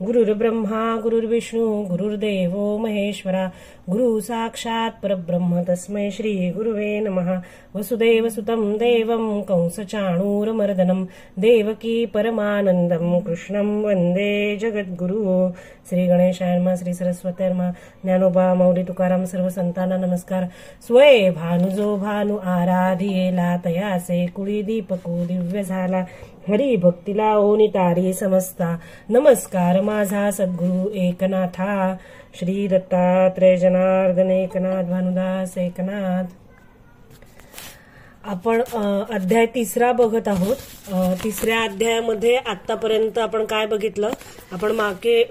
गुरुर्ब्रह्मा गुरुर्विष्णू गुरुर्देव महेश्वरा गुरु साक्षात परब्रह्म तस्मै श्री गुरुवे नमः। वसुदेव सुतं देवं कंसचाणूरमर्दनं देवकी परमानंदं कृष्णं वंदे जगद्गुरु। श्री गणेशाय नमः, श्री सरस्वती नमः। ज्ञानोबा माऊली तुकाराम सर्व संतांना नमस्कार। स्वये भानुजो भानु आराधियेला तयासे कुळी दीपको दिव्य झाला हरी भक्तीला ओनी तारी समजता। नमस्कार माझा सद्गुरु एकनाथा श्री दत्तात्रय जनार्दन एकनाथ भानुदास एकनाथ। आपण अध्याय 3 बघत आहोत। 3 अध्यायामध्ये आतापर्यंत आपण काय बघितलं? आपण मागे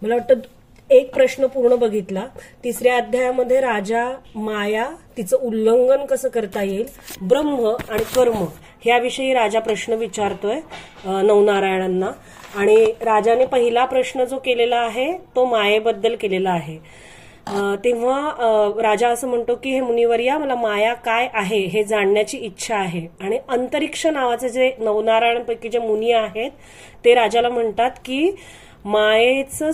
मला वाटतं एक प्रश्न पूर्ण बघितला। 3 अध्यायामध्ये राजा माया तिचं उल्लंघन कसं करता येईल, ब्रह्म आणि कर्म ह्याविषयी राजा प्रश्न विचारतोय नवनारायणांना। आणि राजाने पहिला प्रश्न जो केलेला आहे तो मायेबद्दल केलेला आहे। तेव्हा राजा असं म्हणतो की हे मुनिवर्या, मला माया काय आहे हे जाणण्याची इच्छा आहे। आणि अंतरिक्ष नावाचे जे नवनारायणांपैकी जे मुनी आहेत ते राजाला म्हणतात की मायेचं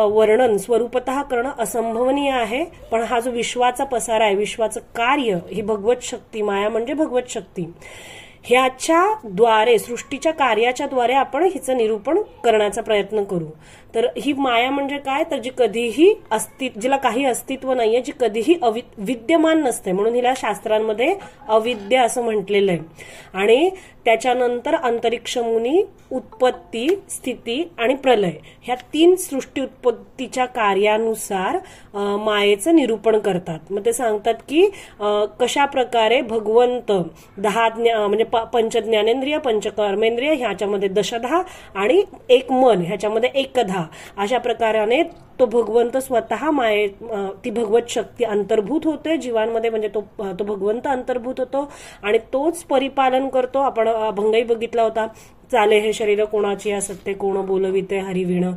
वर्णन स्वरूपतः करणं असंभवनीय आहे, पण हा जो विश्वाचा पसारा आहे, विश्वाचं कार्य, ही भगवत शक्ती, माया म्हणजे भगवत शक्ती, ह्याच्या द्वारे, सृष्टीच्या कार्याच्या द्वारे आपण हिचं निरूपण करण्याचा प्रयत्न करू। तर ही माया म्हणजे काय, तर जी कधीही जिला काही अस्तित्व नाहीये, जी कधीही विद्यमान नसते, म्हणून हिला शास्त्रांमध्ये अविद्य असं म्हटलेलं आहे। आणि त्याच्यानंतर अंतरिक्ष मुनी उत्पत्ती, स्थिती आणि प्रलय ह्या 3 सृष्टी उत्पत्तीच्या कार्यानुसार मायेचं निरूपण करतात। मग ते सांगतात की कशा प्रकारे भगवंत 10 म्हणजे पंचज्ञानेंद्रिय, पंचकर्मेंद्रिय ह्याच्यामध्ये 10 आणि एक मन ह्याच्यामध्ये 1 अशा प्रकाराने तो भगवंत स्वतः ती भगवत शक्ती अंतर्भूत होते जीवांमध्ये, म्हणजे तो भगवंत अंतर्भूत होतो आणि तोच परिपालन करतो। आपण अभंगही बघितला होता, चाले हे शरीर कोणाची असत्य कोण बोलविते हरिविण।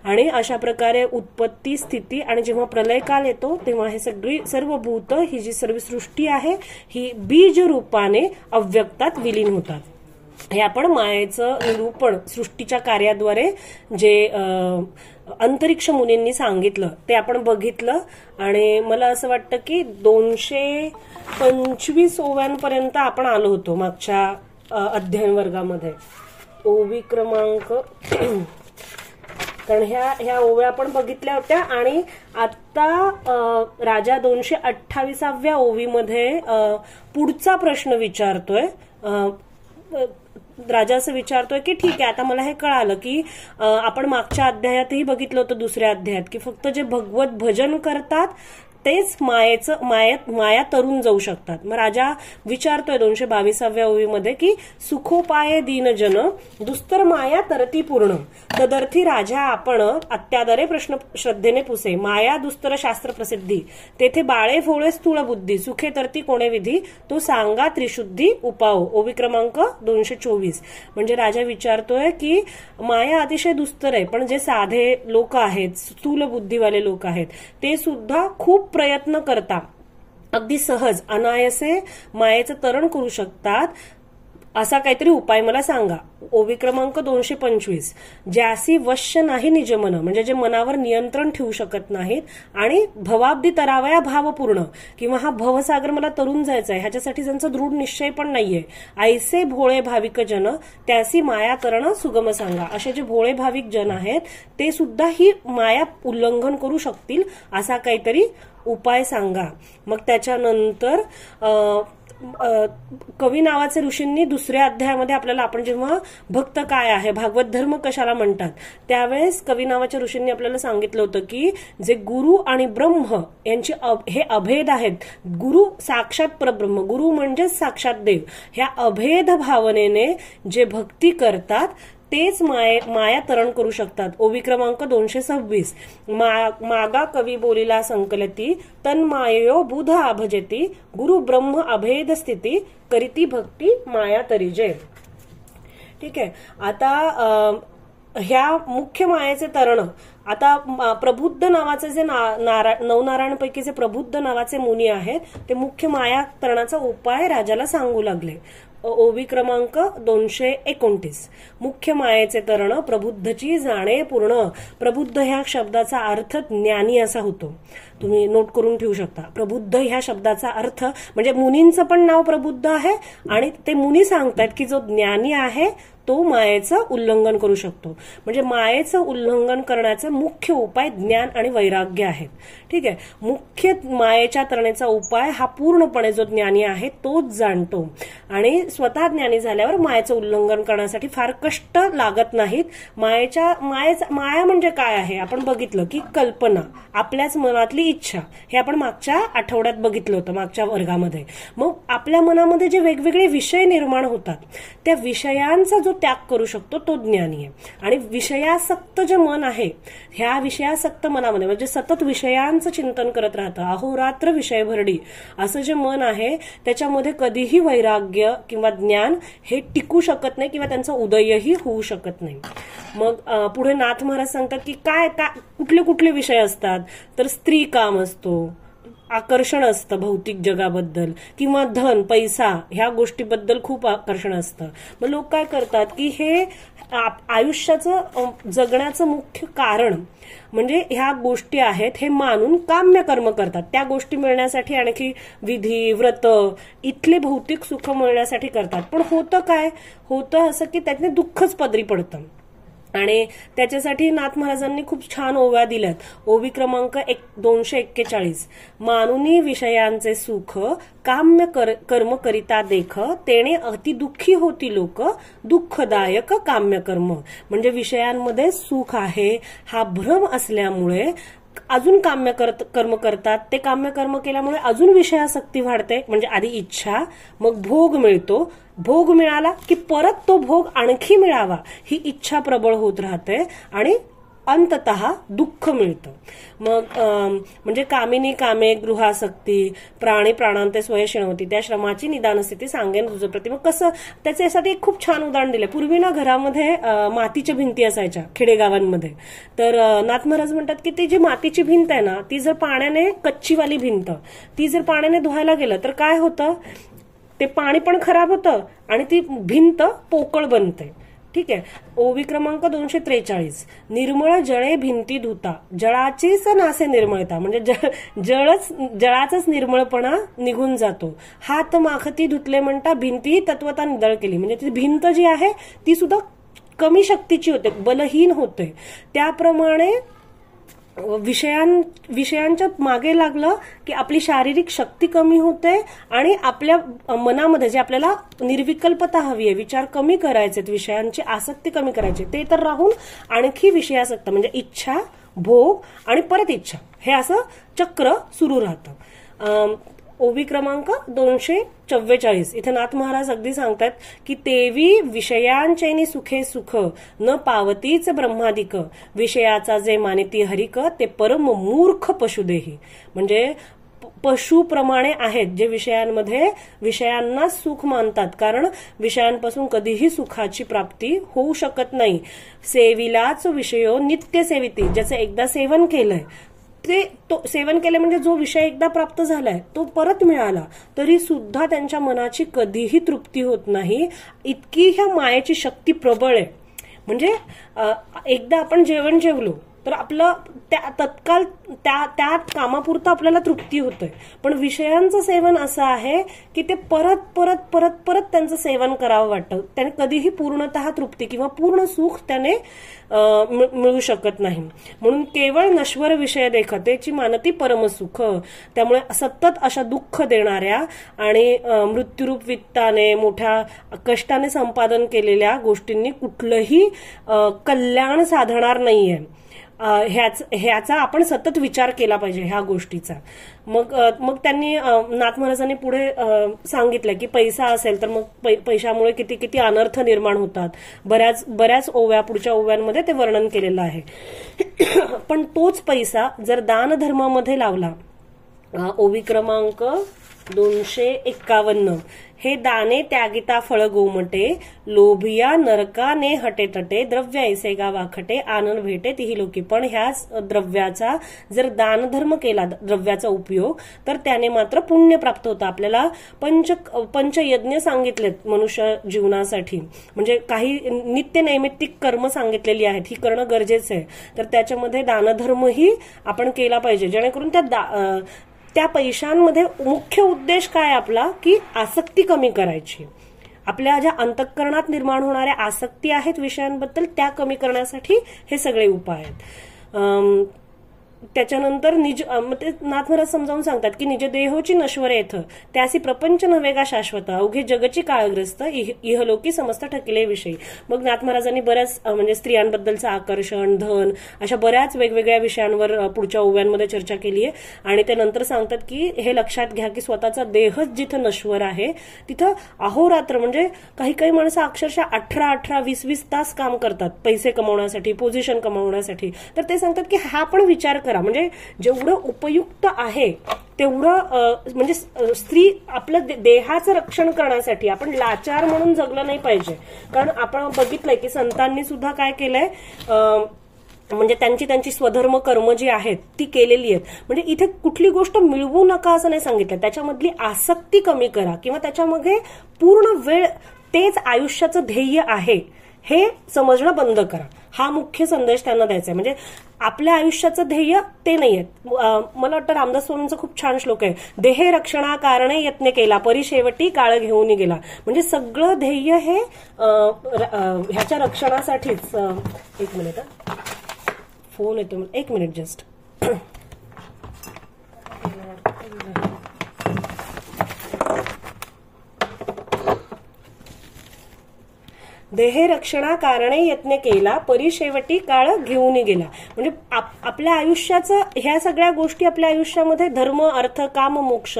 आणि अशा प्रकारे उत्पत्ती, स्थिती आणि जेव्हा प्रलय काल येतो तेव्हा हे सर्व भूत, ही जी सर्व सृष्टी आहे ही बीज रूपाने अव्यक्तात विलीन होतात। हे आपण मायेचं निरूपण सृष्टीच्या कार्याद्वारे जे अंतरिक्ष मुनींनी सांगितलं ते आपण बघितलं। आणि मला असं वाटतं की 225 ओव्यांपर्यंत आपण आलो होतो मागच्या अध्ययन वर्गामध्ये। ओवी क्रमांक कारण ह्या ओव्या आपण बघितल्या होत्या। आणि आता राजा 228व्या ओवीमध्ये पुढचा प्रश्न विचारतोय। राजा असं विचारतोय की ठीक आहे, आता मला हे कळालं की आपण मागच्या अध्यायातही बघितलं होतं 2ऱ्या अध्यायात की फक्त जे भगवत भजन करतात तेच माया तरून जाऊ शकतात। मग राजा विचारतोय 222व्या ओवीमध्ये की सुखोपाये दीनजन दुस्तर माया तरती पूर्ण तदर्थी राजा आपण अत्यादरे प्रश्न श्रद्धेने पुसे माया दुस्तर शास्त्र प्रसिद्धी तेथे बाळे फोळे स्थूळ बुद्धी सुखे तरती कोणे विधी तो सांगा त्रिशुद्धी उपाव। ओवी क्रमांक 224। म्हणजे राजा विचारतोय की माया अतिशय दुस्तर आहे, पण जे साधे लोक आहेत, स्थूल बुद्धीवाले लोक आहेत, ते सुद्धा खूप प्रयत्न करता अगदी सहज अनायसे मायेचं तरण करू शकतात, असा काहीतरी उपाय मला सांगा। ओवी क्रमांक 225। ज्यासी वश्य नाही निजमन, म्हणजे जे मनावर नियंत्रण ठेवू शकत नाहीत आणि भवाब्दी तरावया भावपूर्ण, किंवा हा भवसागर मला तरून जायचा आहे ह्याच्यासाठी ज्यांचा दृढ निश्चय पण नाहीये, ऐसे भोळे भाविक जन त्यासी माया तरण सुगम सांगा। असे जे भोळे भाविक जन आहेत ते सुद्धा ही माया उल्लंघन करू शकतील, असा काहीतरी उपाय सांगा। मग त्याच्यानंतर कवी नावाचे ऋषींनी 2ऱ्या अध्यायामध्ये आपल्याला, आपण जेव्हा भक्त काय आहे, भागवत धर्म कशाला म्हणतात, त्यावेळेस कवी नावाच्या ऋषींनी आपल्याला सांगितलं होतं की जे गुरु आणि ब्रह्म यांची हे अभेद आहेत। गुरु साक्षात परब्रह्म, गुरु म्हणजे साक्षात देव, ह्या अभेद भावनेने जे भक्ती करतात तेच माया तरण करू शकतात। ओवी क्रमांक 226। मागा कवी बोलिला संकलती तन्मायो बुधा भजती गुरु ब्रह्म अभेद स्थिती करीती भक्ती माया तरिजे। ठीक आहे, आता ह्या मुख्य मायेचे तरण आता प्रबुद्ध नावाचे जे नवनारायणपैकी जे प्रबुद्ध नावाचे मुनी आहेत ते मुख्य माया तरणाचा उपाय राजाला सांगू लागले। ओवी क्रमांक 229. मुख्य मायेचे तरण प्रबुद्धची जाणे पूर्ण. प्रबुद्ध ह्या शब्दाचा अर्थ ज्ञानी असा होतो. तुम्ही नोट करून ठेवू शकता. प्रबुद्ध ह्या शब्दाचा अर्थ म्हणजे मुनींचं पण नाव प्रबुद्ध आहे आणि ते मुनी सांगतात की जो ज्ञानी आहे तो मायेचं उल्लंघन करू शकतो. म्हणजे मायेचं उल्लंघन करण्याचे मुख्य उपाय ज्ञान आणि वैराग्य आहेत. ठीक आहे. मुख्य मायेच्या तरणेचा उपाय हा पूर्णपणे जो ज्ञानी आहे तोच जाणतो आणि स्वतः ज्ञानी झाल्यावर मायेचं उल्लंघन करण्यासाठी फार कष्ट लागत नाहीत. माया म्हणजे काय आहे आपण बघितलं की कल्पना, आपल्याच मनातली इच्छा. हे आपण मागच्या आठवड्यात बघितलं होतं, मागच्या वर्गामध्ये. मग आपल्या मनामध्ये जे वेगवेगळे विषय निर्माण होतात त्या विषयांचा जो त्याग करू शकतो तो ज्ञानी आहे. आणि विषयासक्त जे मन आहे ह्या विषयासक्त मनामध्ये म्हणजे सतत विषयांचं चिंतन करत राहतं, अहोरात्र विषय भरडी असं जे मन आहे त्याच्यामध्ये कधीही वैराग्य किंवा ज्ञान हे टिकू शकत नाही किंवा त्यांचा उदयही होऊ शकत नाही. मग पुढे नाथ महाराज सांगतात की काय कुठले कुठले विषय असतात. तर स्त्री काम असतो, आकर्षण असतं भौतिक जगाबद्दल किंवा धन पैसा ह्या गोष्टीबद्दल खूप आकर्षण असतं. मग लोक काय करतात की हे आयुष्याचं जगण्याचं मुख्य कारण म्हणजे ह्या गोष्टी आहेत हे मानून काम्य कर्म करतात. त्या गोष्टी मिळण्यासाठी आणखी विधी व्रत इथले भौतिक सुख मिळण्यासाठी करतात. पण होतं असं की त्यातले दुःखच पदरी पडतं. आणि त्याच्यासाठी नाथ महाराजांनी खूप छान ओव्या दिल्यात. ओवी क्रमांक 241. मानुनी विषयांचे सुख काम्य कर्म करिता देख, तेणे अति दुःखी होती लोक दुःखदायक काम्य कर्म. म्हणजे विषयांमध्ये सुख आहे हा भ्रम असल्यामुळे अजून काम्य कर्म करतात. ते काम्य कर्म केल्यामुळे अजून विषयासक्ती वाढते. म्हणजे आधी इच्छा, मग भोग मिळतो, भोग मिळाला की परत तो भोग आणखी मिळावा ही इच्छा प्रबळ होत राहते आणि अंततः दुःख मिळतं. मग म्हणजे कामिनी कामे गृहासक्ती, प्राणी प्राणांते स्वयं होती, त्या श्रमाची निदान स्थिती सांगेन तुझं प्रति. मग कसं त्याच्यासाठी एक खूप छान उदाहरण दिलं. पूर्वी ना घरामध्ये मातीच्या भिंती असायच्या खेडेगावांमध्ये. तर नाथ महाराज म्हणतात की ती जी मातीची भिंत आहे ना ती जर पाण्याने, कच्चीवाली भिंत ती जर पाण्याने धुवायला गेलं तर काय होतं, ते पाणी पण खराब होतं आणि ती भिंत पोकळ बनते. ठीक आहे. ओवी क्रमांक 243. निर्मळ जळे भिंती धुता, जळाचीच नासे निर्मळता. म्हणजे जळाचाच निर्मळपणा निघून जातो. हात माखती धुतले म्हणता भिंती तत्वता निदळ केली. म्हणजे ती भिंत जी आहे ती सुद्धा कमी शक्तीची होते, बलहीन होते. त्याप्रमाणे विषयांच्या मागे लागलं की आपली शारीरिक शक्ती कमी होते आणि आपल्या मनामध्ये जे आपल्याला निर्विकल्पता हवी आहे, विचार कमी करायचे, विषयांची आसक्ती कमी करायची, ते तर राहून आणखी विषयासक्त म्हणजे इच्छा, भोग आणि परत इच्छा हे असं चक्र सुरू राहतं. ओवी क्रमांक 244. इथे नाथ महाराज अगदी सांगतात की तेवी विषयांचेनी सुखे सुख न पावतीच ब्रह्मादिक, विषयाचा जे मानिती हरिक ते परम मूर्ख पशुदेही. म्हणजे पशुप्रमाणे आहेत जे विषयांना सुख मानतात, कारण विषयांपासून कधीही सुखाची प्राप्ती होऊ शकत नाही. सेविलाच विषयो नित्य सेविती, ज्याचं एकदा सेवन केलंय तो सेवन केले म्हणजे जो विषय एकदा प्राप्त झालाय तो परत मिळाला तरी सुद्धा त्यांच्या मनाची कधीही तृप्ती होत नाही. इतकी ह्या मायेची शक्ती प्रबळ आहे. म्हणजे एकदा आपण जेवण जेवलो तर आपलं तत्काल त्या कामापुरतं आपल्याला तृप्ती होते. पण विषयांचं सेवन असं आहे की ते परत परत परत परत त्यांचं सेवन करावं वाटतं. त्याने कधीही पूर्णतः तृप्ती किंवा पूर्ण सुख त्याने मिळू शकत नाही. म्हणून केवळ नश्वर विषय देखतेची मानती परमसुख. त्यामुळे सतत अशा दुःख देणाऱ्या आणि मृत्यूरूप वित्ताने मोठ्या कष्टाने संपादन केलेल्या गोष्टींनी कुठलंही कल्याण साधणार नाहीये. ह्याचा आपण सतत विचार केला पाहिजे ह्या गोष्टीचा. मग त्यांनी नाथ महाराजांनी पुढे सांगितलं की पैसा असेल तर मग पैशामुळे किती किती अनर्थ निर्माण होतात. बऱ्याच ओव्या पुढच्या ओव्यांमध्ये ते वर्णन केलेलं आहे. पण तोच पैसा जर दान धर्मामध्ये लावला, ओवी क्रमांक 251 हे दाने त्यागिता फळ गोमटे लोभिया नरका ने हटे तटे द्रव्य ऐसे गा वाखटे आनंद भेटे तिही लोकी. पण ह्याच द्रव्याचा जर दानधर्म केला, द्रव्याचा उपयोग, तर त्याने मात्र पुण्य प्राप्त होतं. आपल्याला पंचयज्ञ सांगितलेत मनुष्य जीवनासाठी, म्हणजे काही नित्य नैमित्तिक कर्म सांगितलेली आहेत, ही करणं गरजेचं आहे. तर त्याच्यामध्ये दानधर्मही आपण केला पाहिजे, जेणेकरून त्या पैशांमध्ये मुख्य उद्देश काय आपला, की आसक्ती कमी करायची. आपल्या ज्या अंतःकरणात निर्माण होणाऱ्या आसक्ती आहेत विषयांबद्दल, त्या कमी करण्यासाठी हे सगळे उपाय आहेत. त्याच्यानंतर नाथ महाराज समजावून सांगतात की निज देहोची नश्वर येथ त्यासी प्रपंच नव्हे का शाश्वत अवघे जगची काळग्रस्त इहलोकी समस्त ठकिले विषयी. मग नाथ महाराजांनी बऱ्याच म्हणजे स्त्रियांबद्दलचं आकर्षण, धन, अशा बऱ्याच वेगवेगळ्या विषयांवर पुढच्या ओव्यांमध्ये चर्चा केली आहे. आणि ते नंतर सांगतात की हे लक्षात घ्या की स्वतःचा देहच जिथं नश्वर आहे तिथं अहोरात्र, म्हणजे काही काही माणसं अक्षरशः 18-20 तास काम करतात पैसे कमवण्यासाठी, पोझिशन कमवण्यासाठी. तर ते सांगतात की हा पण विचार करा, म्हणजे जेवढं उपयुक्त आहे तेवढं, म्हणजे स्त्री आपलं देहाचं रक्षण करण्यासाठी आपण लाचार म्हणून जगलं नाही पाहिजे. कारण आपण बघितलंय की संतांनी सुद्धा काय केलंय, म्हणजे त्यांची स्वधर्म कर्म जी आहेत ती केलेली आहेत. म्हणजे इथे कुठली गोष्ट मिळवू नका असं नाही सांगितलं, त्याच्यामधली आसक्ती कमी करा किंवा त्याच्यामध्ये पूर्ण वेळ तेच आयुष्याचं ध्येय आहे हे समजणं बंद करा. हा मुख्य संदेश त्यांना द्यायचा आहे. म्हणजे आपल्या आयुष्याचं ध्येय ते नाहीये. मला वाटतं रामदास स्वामींचा खूप छान श्लोक आहे, देहे रक्षणा कारणे यत्न केला परी शेवटी काळ घेऊन गेला. म्हणजे सगळं ध्येय हे ह्याच्या रक्षणासाठीच. एक मिनिट, फोन येतो, एक मिनिट जस्ट. देहे रक्षणा कारणे यत्न केला परी शेवटी काळ घेऊन गेला. म्हणजे आपल्या आयुष्याचं ह्या सगळ्या गोष्टी आपल्या आयुष्यामध्ये धर्म, अर्थ, काम, मोक्ष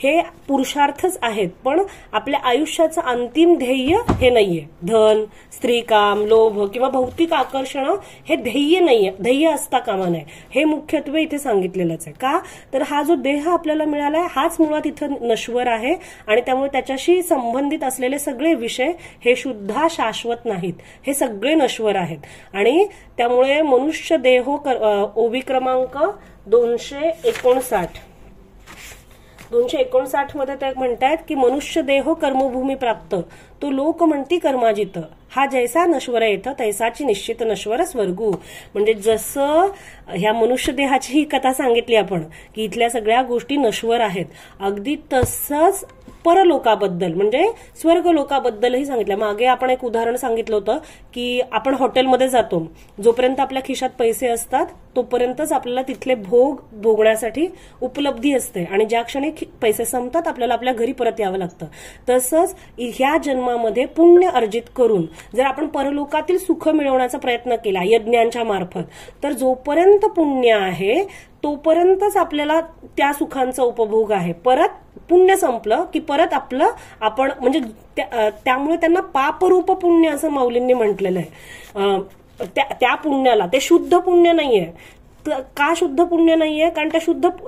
हे पुरुषार्थच आहेत, पण आपल्या आयुष्याचं अंतिम ध्येय हे नाहीये. धन, स्त्री, काम, लोभ किंवा भौतिक आकर्षण हे ध्येय नाहीये, ध्येय असता कामा नये. हे मुख्यत्वे इथे सांगितलेलंच आहे. का तर हा जो देह आपल्याला मिळालाय हाच मुळात इथं नश्वर आहे आणि त्यामुळे त्याच्याशी संबंधित असलेले सगळे विषय हे शुद्धा शाश्वत नाहीत, हे सगळे नश्वर आहेत. आणि त्यामुळे मनुष्य देहो ओवी क्रमांक 259 मध्ये ते म्हणतायत की मनुष्य देहो कर्मभूमी प्राप्त तो लोक म्हणती कर्माजित हा जैसा नश्वर येतं तैसाची निश्चित नश्वर स्वर्गू. म्हणजे जसं ह्या मनुष्य देहाची ही कथा सांगितली आपण की इथल्या सगळ्या गोष्टी नश्वर आहेत, अगदी तसंच परलोकाबद्दल म्हणजे स्वर्ग लोकाबद्दलही सांगितलं. मागे आपण एक उदाहरण सांगितलं होतं की आपण हॉटेलमध्ये जातो, जोपर्यंत आपल्या खिशात पैसे असतात तोपर्यंतच आपल्याला तिथले भोग भोगण्यासाठी उपलब्धी असते आणि ज्या क्षणी पैसे संपतात आपल्याला आपल्या घरी परत यावं लागतं. तसंच ह्या जन्मामध्ये पुण्य अर्जित करून जर आपण परलोकातील सुख मिळवण्याचा प्रयत्न केला यज्ञांच्या मार्फत, तर जोपर्यंत पुण्य आहे तोपर्यंतच आपल्याला त्या सुखांचा उपभोग आहे. परत पुण्य संपलं की परत आपण म्हणजे त्यामुळे त्यांना पापरूप पुण्य असं माऊलींनी म्हटलेलं आहे. त्या पुण्याला ते शुद्ध पुण्य नाहीये. का शुद्ध पुण्य नाहीये? कारण त्या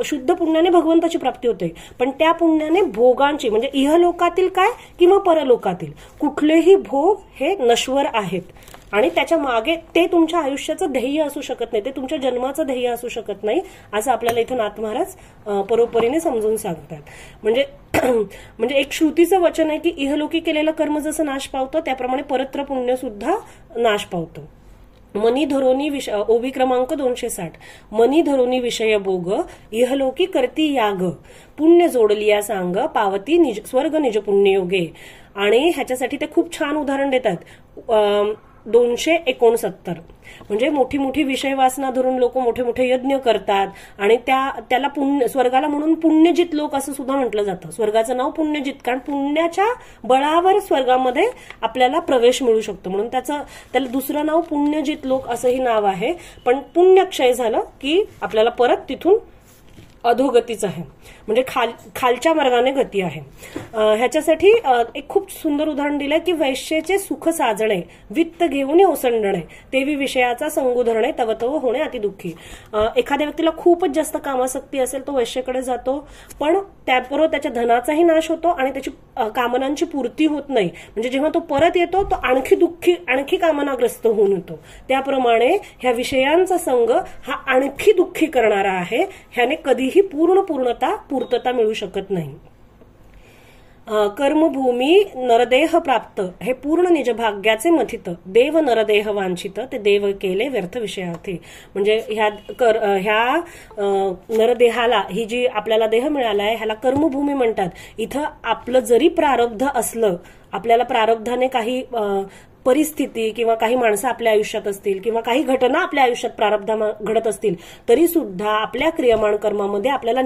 शुद्ध पुण्याने भगवंताची प्राप्ती होते, पण त्या पुण्याने भोगांची म्हणजे इहलोकातील काय किंवा परलोकातील कुठलेही भोग हे नश्वर आहेत आणि त्याच्या मागे ते तुमच्या आयुष्याचं ध्येय असू शकत नाही, ते तुमच्या जन्माचं ध्येय असू शकत नाही, असं आपल्याला इथं नाथ महाराज परोपरीने समजून सांगतात. म्हणजे एक श्रुतीचं वचन आहे की इहलोकी केलेलं कर्म जसं नाश पावतं त्याप्रमाणे परत्र पुण्य सुद्धा नाश पावतं. मनी धरोनी ओवी क्रमांक 260 मनी धरोनी विषय भोग इहलोकी करती याग पुण्य जोडलिया सांग पावती स्वर्ग निज पुण्य योगे. आणि ह्याच्यासाठी ते खूप छान उदाहरण देतात. 269 म्हणजे मोठी मोठी विषय वासना धरून लोक मोठे मोठे यज्ञ करतात आणि त्याला पुण्य स्वर्गाला म्हणून पुण्यजित लोक असं सुद्धा म्हटलं जातं. स्वर्गाचं नाव पुण्यजित, कारण पुण्याच्या बळावर स्वर्गामध्ये आपल्याला प्रवेश मिळू शकतो म्हणून त्याला दुसरं नाव पुण्यजित लोक असंही नाव आहे. पण पुण्यक्षय झालं की आपल्याला परत तिथून अधोगतीच आहे, म्हणजे खालच्या मार्गाने गती आहे. ह्याच्यासाठी एक खूप सुंदर उदाहरण दिलंय की वैश्येचे सुख साजणे, वित्त घेऊन ओसंडणे, तेवी विषयाचा संग धरणे, तवतव होणे अति दुःखी. एखाद्या व्यक्तीला खूपच जास्त कामासक्ती असेल, तो वैश्येकडे जातो, पण त्याबरोबर त्याच्या धनाचाही नाश होतो आणि त्याची कामनांची पूर्ती होत नाही. म्हणजे जेव्हा तो परत येतो तो आणखी कामनाग्रस्त होऊन येतो. त्याप्रमाणे ह्या विषयांचा संग हा आणखी दुःखी करणारा आहे. ह्याने कधीही पूर्तता मिळू शकत नाही. कर्मभूमी नरदेह प्राप्त, हे पूर्ण निज भाग्याचे मथित, देव नरदेह वांछित, ते देव केले व्यर्थ विषयार्थी. म्हणजे ह्या नरदेहाला, ही जी आपल्याला देह मिळाला आहे, ह्याला कर्मभूमी म्हणतात. इथं आपलं जरी प्रारब्ध असलं, आपल्याला प्रारब्धाने काही परिस्थिती किंवा काही माणसं आपल्या आयुष्यात असतील किंवा काही घटना आपल्या आयुष्यात प्रारब्ध घडत असतील, तरी सुद्धा आपल्या क्रियमाण कर्मामध्ये आपल्याला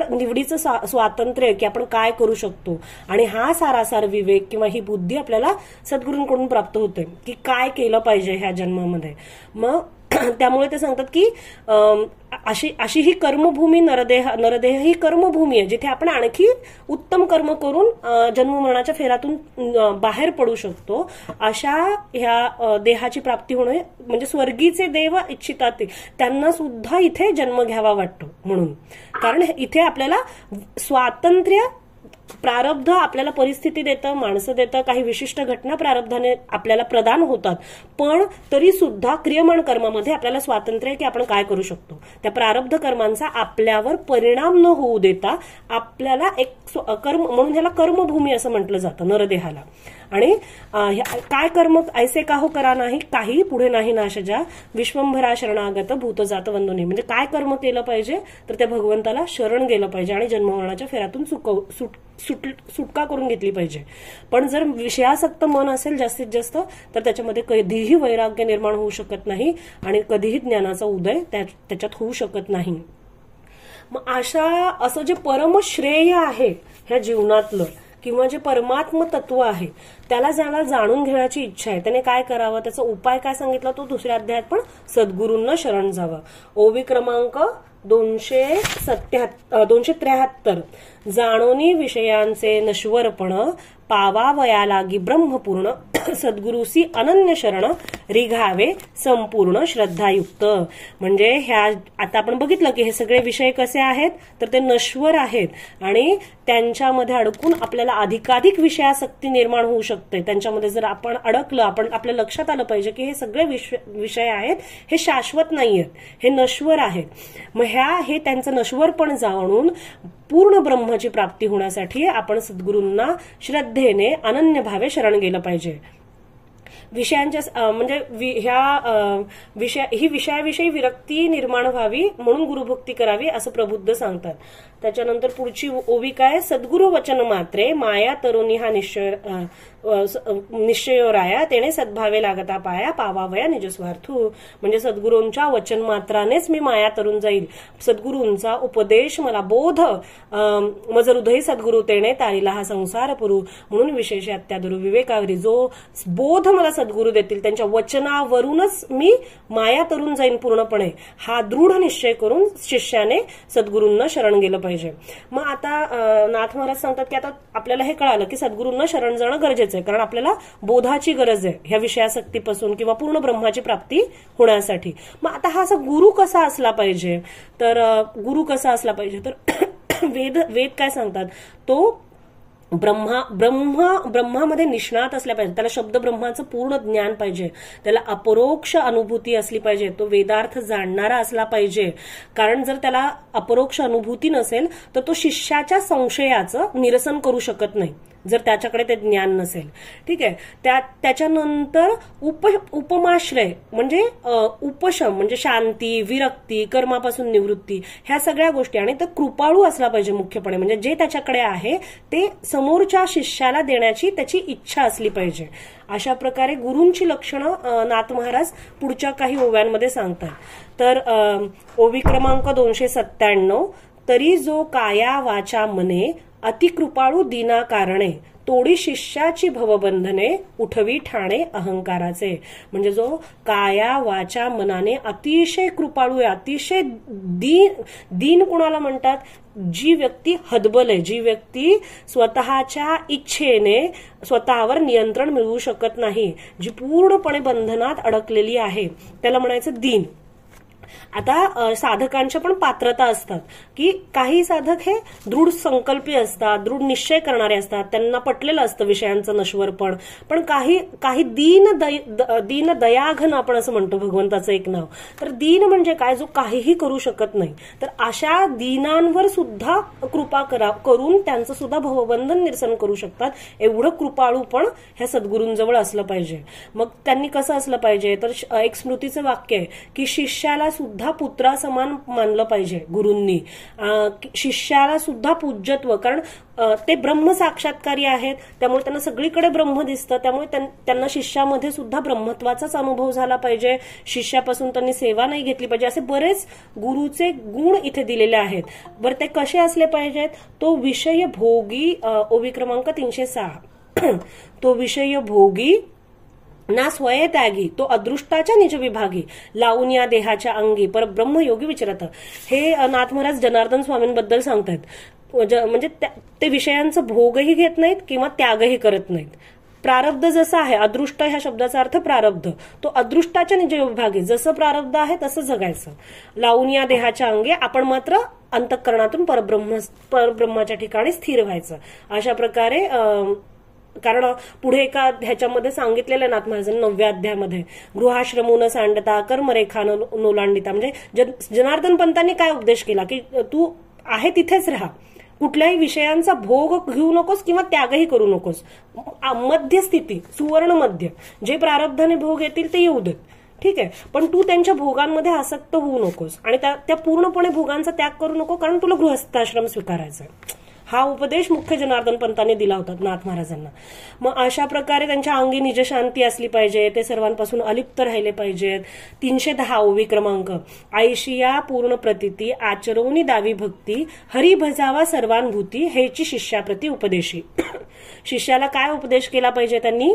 निवडीचं स्वातंत्र्य, की आपण काय करू शकतो. आणि हा सारासार विवेक किंवा ही बुद्धी आपल्याला सद्गुरूंकडून प्राप्त होते की काय केलं पाहिजे ह्या जन्मामध्ये. मग त्यामुळे ते सांगतात की अशी ही कर्मभूमी नरदेह ही कर्मभूमी आहे, जिथे आपण आणखी उत्तम कर्म करून जन्ममरणाच्या फेऱ्यातून बाहेर पडू शकतो. अशा ह्या देहाची प्राप्ती होणे म्हणजे स्वर्गीचे देव इच्छितात त्यांना सुद्धा इथे जन्म घ्यावा वाटतो म्हणून. कारण इथे आपल्याला स्वातंत्र्य, प्रारब्ध आपल्याला परिस्थिती देतं, माणसं देतं, काही विशिष्ट घटना प्रारब्धाने आपल्याला प्रदान होतात, पण तरी सुद्धा क्रियमाण कर्मामध्ये आपल्याला स्वातंत्र्य आहे की आपण काय करू शकतो. त्या प्रारब्ध कर्मांचा आपल्यावर परिणाम न होऊ देता आपल्याला एक कर्म, म्हणून ह्याला कर्मभूमी असं म्हटलं जातं नरदेहाला. आणि काय कर्म ऐसे काहो करा नाही, काही पुढे नाही नाशजा, विश्वंभरा शरणागत भूत जात वंदने. म्हणजे काय कर्म केलं पाहिजे, तर त्या भगवंताला शरण गेलं पाहिजे आणि जन्ममरणाच्या फेऱ्यातून सुटका करून घेतली पाहिजे. पण जर विषयासक्त मन असेल जास्तीत जास्त, तर त्याच्यामध्ये कधीही वैराग्य निर्माण होऊ शकत नाही आणि कधीही ज्ञानाचा उदय त्याच्यात होऊ शकत नाही. मग असं जे परमश्रेय आहे ह्या जीवनातलं, किंवा जे परमात्म तत्व आहे, त्याला ज्याला जाणून घेण्याची इच्छा आहे, त्याने काय करावं, त्याचा उपाय काय सांगितला, तो दुसऱ्या अध्यायात पण सद्गुरूंना शरण जावं. ओवी क्रमांक 273, जाणोनी विषयांचे नश्वरपण, पावावया लागी ब्रह्मपूर्ण, सद्गुरूसी अनन्य शरण, रिघावे संपूर्ण श्रद्धायुक्त. म्हणजे ह्या आता आपण बघितलं की हे सगळे विषय कसे आहेत, तर ते नश्वर आहेत आणि त्यांच्यामध्ये अडकून आपल्याला अधिकाधिक विषयासक्ती निर्माण होऊ शकते. त्यांच्यामध्ये जर आपण अडकलं, आपल्या लक्षात आलं पाहिजे की हे सगळे विषय आहेत, हे शाश्वत नाहीयेत, हे नश्वर आहेत. मग हे त्यांचं नश्वरपण जाणून पूर्ण ब्रह्माची प्राप्ती होण्यासाठी आपण सद्गुरूंना श्रद्धेने अनन्य भावे शरण गेलं पाहिजे. विषयांच्या म्हणजे ही विषयाविषयी विरक्ती निर्माण व्हावी म्हणून गुरुभक्ती करावी असं प्रबुद्ध सांगतात. त्याच्यानंतर पुढची ओवी काय, सद्गुरु वचन मात्रे माया तरुणी हा निश्चयो राया, तेने सद्भावे लागता पाया, पावावया निजस्वार्थू. म्हणजे सद्गुरूंच्या वचन मात्रानेच मी माया तरुण जाईल, सद्गुरूंचा उपदेश मला बोध मज हृदय सद्गुरु तेने तारीला हा संसार पुरू. म्हणून विशेष अत्यादुरु विवेकावरी जो बोध मला सद्गुरू देतील, त्यांच्या वचनावरूनच मी माया तरुण जाईन पूर्णपणे, हा दृढ निश्चय करून शिष्याने सद्गुरूंना शरण गेलं पाहिजे. मग आता नाथ महाराज सांगतात की आता आपल्याला हे कळालं की सद्गुरूंना शरण जाणं गरजेचं आहे, कारण आपल्याला बोधाची गरज आहे ह्या विषयासक्तीपासून किंवा पूर्ण ब्रह्माची प्राप्ती होण्यासाठी. मग आता हा असा गुरु कसा असला पाहिजे, तर वेद काय सांगतात, तो ब्रह्मामध्ये निष्णात असल्या पाहिजे, त्याला शब्द ब्रह्माचं पूर्ण ज्ञान पाहिजे, त्याला अपरोक्ष अनुभूती असली पाहिजे, तो वेदार्थ जाणणारा असला पाहिजे. कारण जर त्याला अपरोक्ष अनुभूती नसेल तर तो शिष्याच्या संशयाचं निरसन करू शकत नाही, जर त्याच्याकडे ते ज्ञान नसेल. ठीक आहे. त्याच्यानंतर उपमाश्रय म्हणजे उपशम म्हणजे शांती, विरक्ती, कर्मापासून निवृत्ती, ह्या सगळ्या गोष्टी. आणि तर कृपाळू असला पाहिजे मुख्यपणे, म्हणजे जे त्याच्याकडे आहे ते समोरच्या शिष्याला देण्याची त्याची इच्छा असली पाहिजे. अशा प्रकारे गुरूंची लक्षणं नाथ महाराज पुढच्या काही ओव्यांमध्ये सांगतात. तर ओवी क्रमांक 297, तरी जो काया वाचा मने, अतिकृपाळू दिना कारणे, तोडी शिष्याची भवबंधने उठवी ठाणे अहंकाराचे. म्हणजे जो काया वाचा मनाने अतिशय कृपाळू आहे, अतिशय दीन कुणाला म्हणतात, जी व्यक्ती हतबल आहे, जी व्यक्ती स्वतःच्या इच्छेने स्वतःवर नियंत्रण मिळवू शकत नाही, जी पूर्णपणे बंधनात अडकलेली आहे, त्याला म्हणायचं दीन. आता साधकांच्या पण पात्रता असतात की काही साधक हे दृढ संकल्पी असतात, दृढ निश्चय करणारे असतात, त्यांना पटलेलं असतं विषयांचं नश्वरपण. पण काही दीन दयाघन आपण असं म्हणतो भगवंताचं एक नाव. तर दीन म्हणजे काय, जो काहीही करू शकत नाही. तर अशा दीनांवर सुद्धा कृपा करून त्यांचं सुद्धा भवबंधन निरसन करू शकतात, एवढं कृपाळू पण ह्या सद्गुरूंजवळ असलं पाहिजे. मग त्यांनी कसं असलं पाहिजे, तर एक स्मृतीचं वाक्य आहे की शिष्याला सुद्धा पुत्रासमान मानलं पाहिजे गुरूंनी. शिष्याला सुद्धा पूज्यत्व, कारण ते ब्रह्म साक्षात्कारी आहेत, त्यामुळे त्यांना सगळीकडे ब्रह्म दिसतं, त्यामुळे त्यांना शिष्यामध्ये सुद्धा ब्रह्मत्वाचाच अनुभव झाला पाहिजे. शिष्यापासून त्यांनी सेवा नाही घेतली पाहिजे. असे बरेच गुरुचे गुण इथे दिलेले आहेत. बरं, ते कसे असले पाहिजेत, तो विषय भोगी, ओवी क्रमांक 306, तो विषय भोगी ना स्वय त्यागी, तो अदृष्टाच्या निज विभागी, लावून या देहाच्या अंगी परब्रह्म योगी विचरत. हे नाथ महाराज जनार्दन स्वामींबद्दल सांगतात. म्हणजे ते विषयांचं भोगही घेत नाहीत किंवा त्यागही करत नाहीत. प्रारब्ध जसं आहे, अदृष्ट ह्या शब्दाचा अर्थ प्रारब्ध, तो अदृष्टाच्या निज विभागी, जसं प्रारब्ध आहे तसं जगायचं. लावून या देहाच्या अंगी, आपण मात्र अंतःकरणातून परब्रह्माच्या ठिकाणी स्थिर व्हायचं. अशा प्रकारे कारण पुढे एका ह्याच्यामध्ये सांगितलेलं नाथ महाराजांनी 9व्या अध्यायामध्ये, गृहाश्रमून सांडता कर्मरेखा नोलांडिता. म्हणजे जनार्दन पंतांनी काय उपदेश केला की तू आहे तिथेच राहा, कुठल्याही विषयांचा भोग घेऊ नकोस किंवा त्यागही करू नकोस. मध्यस्थिती, सुवर्ण मध्य, जे प्रारब्धाने भोग येतील ते येऊ देत, ठीक आहे, पण तू त्यांच्या भोगांमध्ये आसक्त होऊ नकोस आणि त्या पूर्णपणे भोगांचा त्याग करू नको, कारण तुला गृहस्थाश्रम स्वीकारायचा आहे. हा उपदेश मुख्य जनार्दन पंतांनी दिला होता नाथ महाराजांना. मग अशा प्रकारे त्यांच्या अंगी निज शांती असली पाहिजे, ते सर्वांपासून अलिप्त राहिले पाहिजेत. 310 ओवी क्रमांक, आयशिया पूर्ण प्रतिती आचरोनी दावी भक्ती, हरी भजावा सर्वानुभूती, हेची शिष्याप्रती उपदेशी. शिष्याला काय उपदेश केला पाहिजे त्यांनी,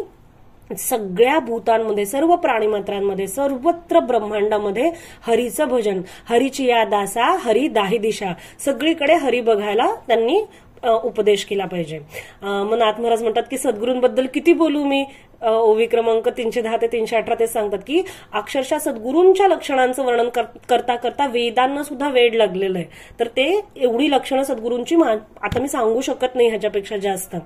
सगळ्या भूतांमध्ये, सर्व प्राणीमात्रांमध्ये, सर्वत्र ब्रह्मांडामध्ये हरीचं भजन, हरीची या दासा, हरी दाही दिशा, सगळीकडे हरी बघायला त्यांनी उपदेश केला पाहिजे. मग नाथ महाराज म्हणतात की सद्गुरूंबद्दल किती बोलू मी. ओवी क्रमांक 310 ते 318 ते सांगतात की अक्षरशः सद्गुरूंच्या लक्षणांचं वर्णन करता करता वेदांना सुद्धा वेड लागलेलं आहे. तर ते एवढी लक्षणं सद्गुरूंची आता मी सांगू शकत नाही ह्याच्यापेक्षा जास्त.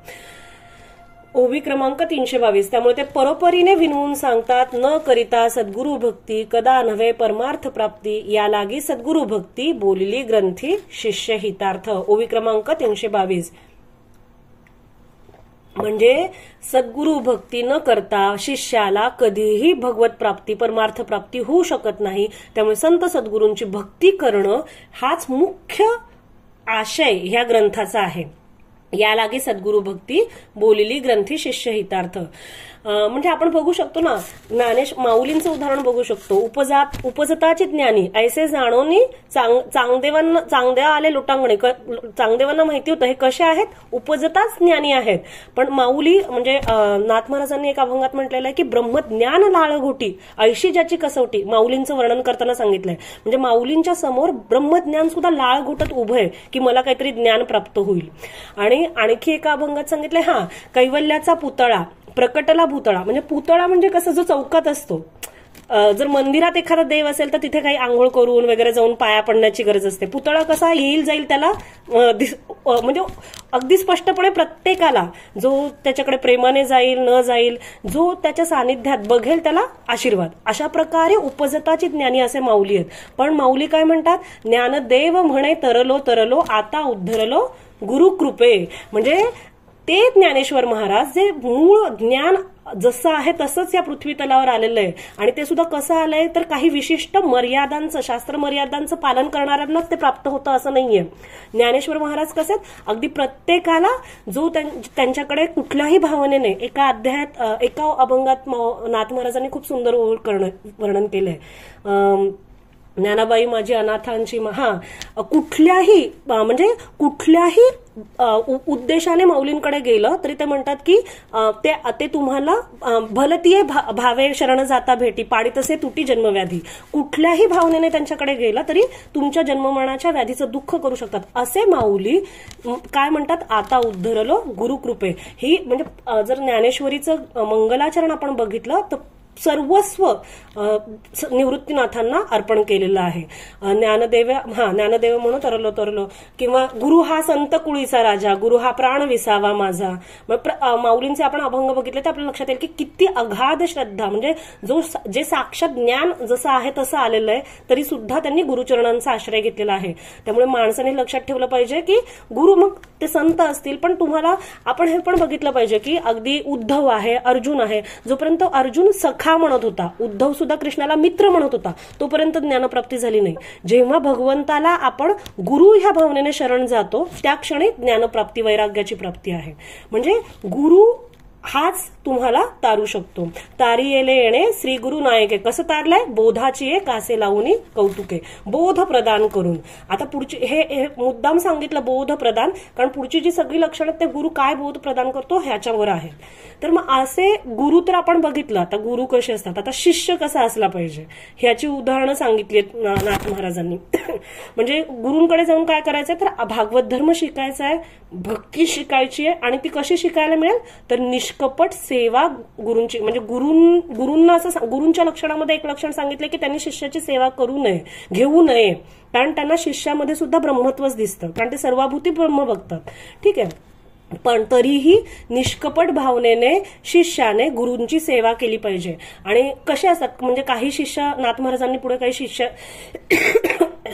ओवी क्रमांक 322, त्यामुळे ते परोपरीने विनवून सांगतात, न करिता सद्गुरु भक्ती कदा नव्हे परमार्थ प्राप्ती, या लागी सद्गुरु भक्ती बोलिली ग्रंथी शिष्य हितार्थ. ओवी क्रमांक 322, म्हणजे सद्गुरु भक्ती न करता शिष्याला कधीही भगवत प्राप्ती, परमार्थ प्राप्ती होऊ शकत नाही. त्यामुळे संत सद्गुरूंची भक्ती करणं हाच मुख्य आशय ह्या ग्रंथाचा आहे. या लागी सद्गुरु भक्ती बोलिली ग्रंथी शिष्य हितार्थ. म्हणजे आपण बघू शकतो ना, माऊलींचं उदाहरण बघू शकतो. उपजताची ज्ञानी ऐसे जाणोनी चांगदेव आले लोटांगणे. चांगदेवांना माहिती होतं हे कसे आहेत, उपजताच ज्ञानी आहेत. पण माऊली म्हणजे नाथ महाराजांनी एका अभंगात म्हटलेलं आहे की ब्रह्मज्ञान लाळघोटी ऐशी ज्याची कसोटी. माऊलींचं वर्णन करताना सांगितलंय. म्हणजे माऊलींच्या समोर ब्रह्मज्ञान सुद्धा लाळ घोटत उभं आहे की मला काहीतरी ज्ञान प्राप्त होईल. आणि आणखी एका अभंगात सांगितलंय, हा कैवल्याचा पुतळा प्रकटला भूतळा. म्हणजे पुतळा म्हणजे कसं, जो चौकात असतो. जर मंदिरात एखादा देव असेल तर तिथे काही आंघोळ करून वगैरे जाऊन पाया पडण्याची गरज असते. पुतळा कसा येईल जाईल त्याला म्हणजे अगदी स्पष्टपणे प्रत्येकाला, जो त्याच्याकडे प्रेमाने जाईल न जाईल, जो त्याच्या सानिध्यात बघेल त्याला आशीर्वाद. अशा प्रकारे उपजताची ज्ञानी असे माऊली आहेत. पण माऊली काय म्हणतात, ज्ञानदेव म्हणे तरलो तरलो आता उद्धरलो गुरुकृपे. म्हणजे ते ज्ञानेश्वर महाराज जे मूळ ज्ञान जसं आहे तसंच या पृथ्वी तलावर आलेलं आहे. आणि ते सुद्धा कसं आलंय तर काही विशिष्ट मर्यादांचं, शास्त्र मर्यादांचं पालन करणाऱ्यांनाच ते प्राप्त होतं असं नाहीये. ज्ञानेश्वर महाराज कसे अगदी प्रत्येकाला, जो त्यांच्याकडे कुठल्याही भावनेने, एका अध्यायात एका अभंगात नाथ महाराजांनी खूप सुंदर वर्णन केलंय. ज्ञानाबाई माझी अनाथांची कुठल्याही उद्देशाने माऊलींकडे गेलं तरी ते म्हणतात की ते तुम्हाला भलतीये भावे शरण जाता भेटी पाडी तसे तुटी जन्मव्याधी. कुठल्याही भावनेने त्यांच्याकडे गेला तरी तुमच्या जन्ममरणाच्या व्याधीचं दुःख करू शकतात असे माऊली काय म्हणतात, आता उद्धरलो गुरुकृपे. ही म्हणजे जर ज्ञानेश्वरीचं मंगलाचरण आपण बघितलं तर सर्वस्व निवृत्तीनाथांना अर्पण केलेलं आहे. ज्ञानदेव म्हणून तरलो किंवा गुरु हा संत कुळीचा राजा, गुरु हा प्राण विसावा माझा. माऊलींचे आपण अभंग बघितले तर आपल्याला लक्षात येईल की किती अगाध श्रद्धा, म्हणजे जे साक्षात ज्ञान जसं आहे तसं आलेलं आहे तरी सुद्धा त्यांनी गुरुचरणांचा आश्रय घेतलेला आहे. त्यामुळे माणसाने लक्षात ठेवलं पाहिजे की गुरु मग ते संत असतील पण तुम्हाला आपण हे पण बघितलं पाहिजे की अगदी उद्धव आहे, अर्जुन आहे, जोपर्यंत अर्जुन सखा म्हणत होता, उद्धव सुद्धा कृष्णाला मित्र म्हणत होता, तोपर्यंत ज्ञानप्राप्ती झाली नाही. जेव्हा भगवंताला आपण गुरु ह्या भावनेने शरण जातो त्या क्षणी ज्ञानप्राप्ती, वैराग्याची प्राप्ती आहे. म्हणजे गुरु हाच तुम्हाला तारू शकतो. तारी येले येणे श्री गुरु नायके. कसं तारलंय, बोधाची एक कासे लावून कौतुके, बोध प्रदान करून. आता पुढची हे मुद्दाम सांगितलं बोध प्रदान, कारण पुढची जी सगळी लक्षणं ते गुरु काय बोध प्रदान करतो ह्याच्यावर आहेत. तर मग असे गुरु तर आपण बघितलं. आता गुरु कसे असतात, आता शिष्य कसा असला पाहिजे ह्याची उदाहरणं सांगितली नाथ महाराजांनी. म्हणजे गुरूंकडे जाऊन काय करायचंय तर भागवत धर्म शिकायचा आहे, भक्ती शिकायची आहे. आणि ती कशी शिकायला मिळेल तर निष्कपट सेवा गुरूंची. म्हणजे गुरूंना असं गुरूंच्या लक्षणामध्ये एक लक्षण सांगितलं की त्यांनी शिष्याची सेवा करू नये, घेऊ नये, कारण त्यांना शिष्यामध्ये सुद्धा ब्रह्मत्वच दिसतं, कारण ते सर्वाभूती ब्रह्म बघतात. ठीक आहे, पण तरीही निष्कपट भावनेने शिष्याने गुरूंची सेवा केली पाहिजे. आणि कसे असतात म्हणजे काही शिष्य, नाथ महाराजांनी पुढे काही शिष्य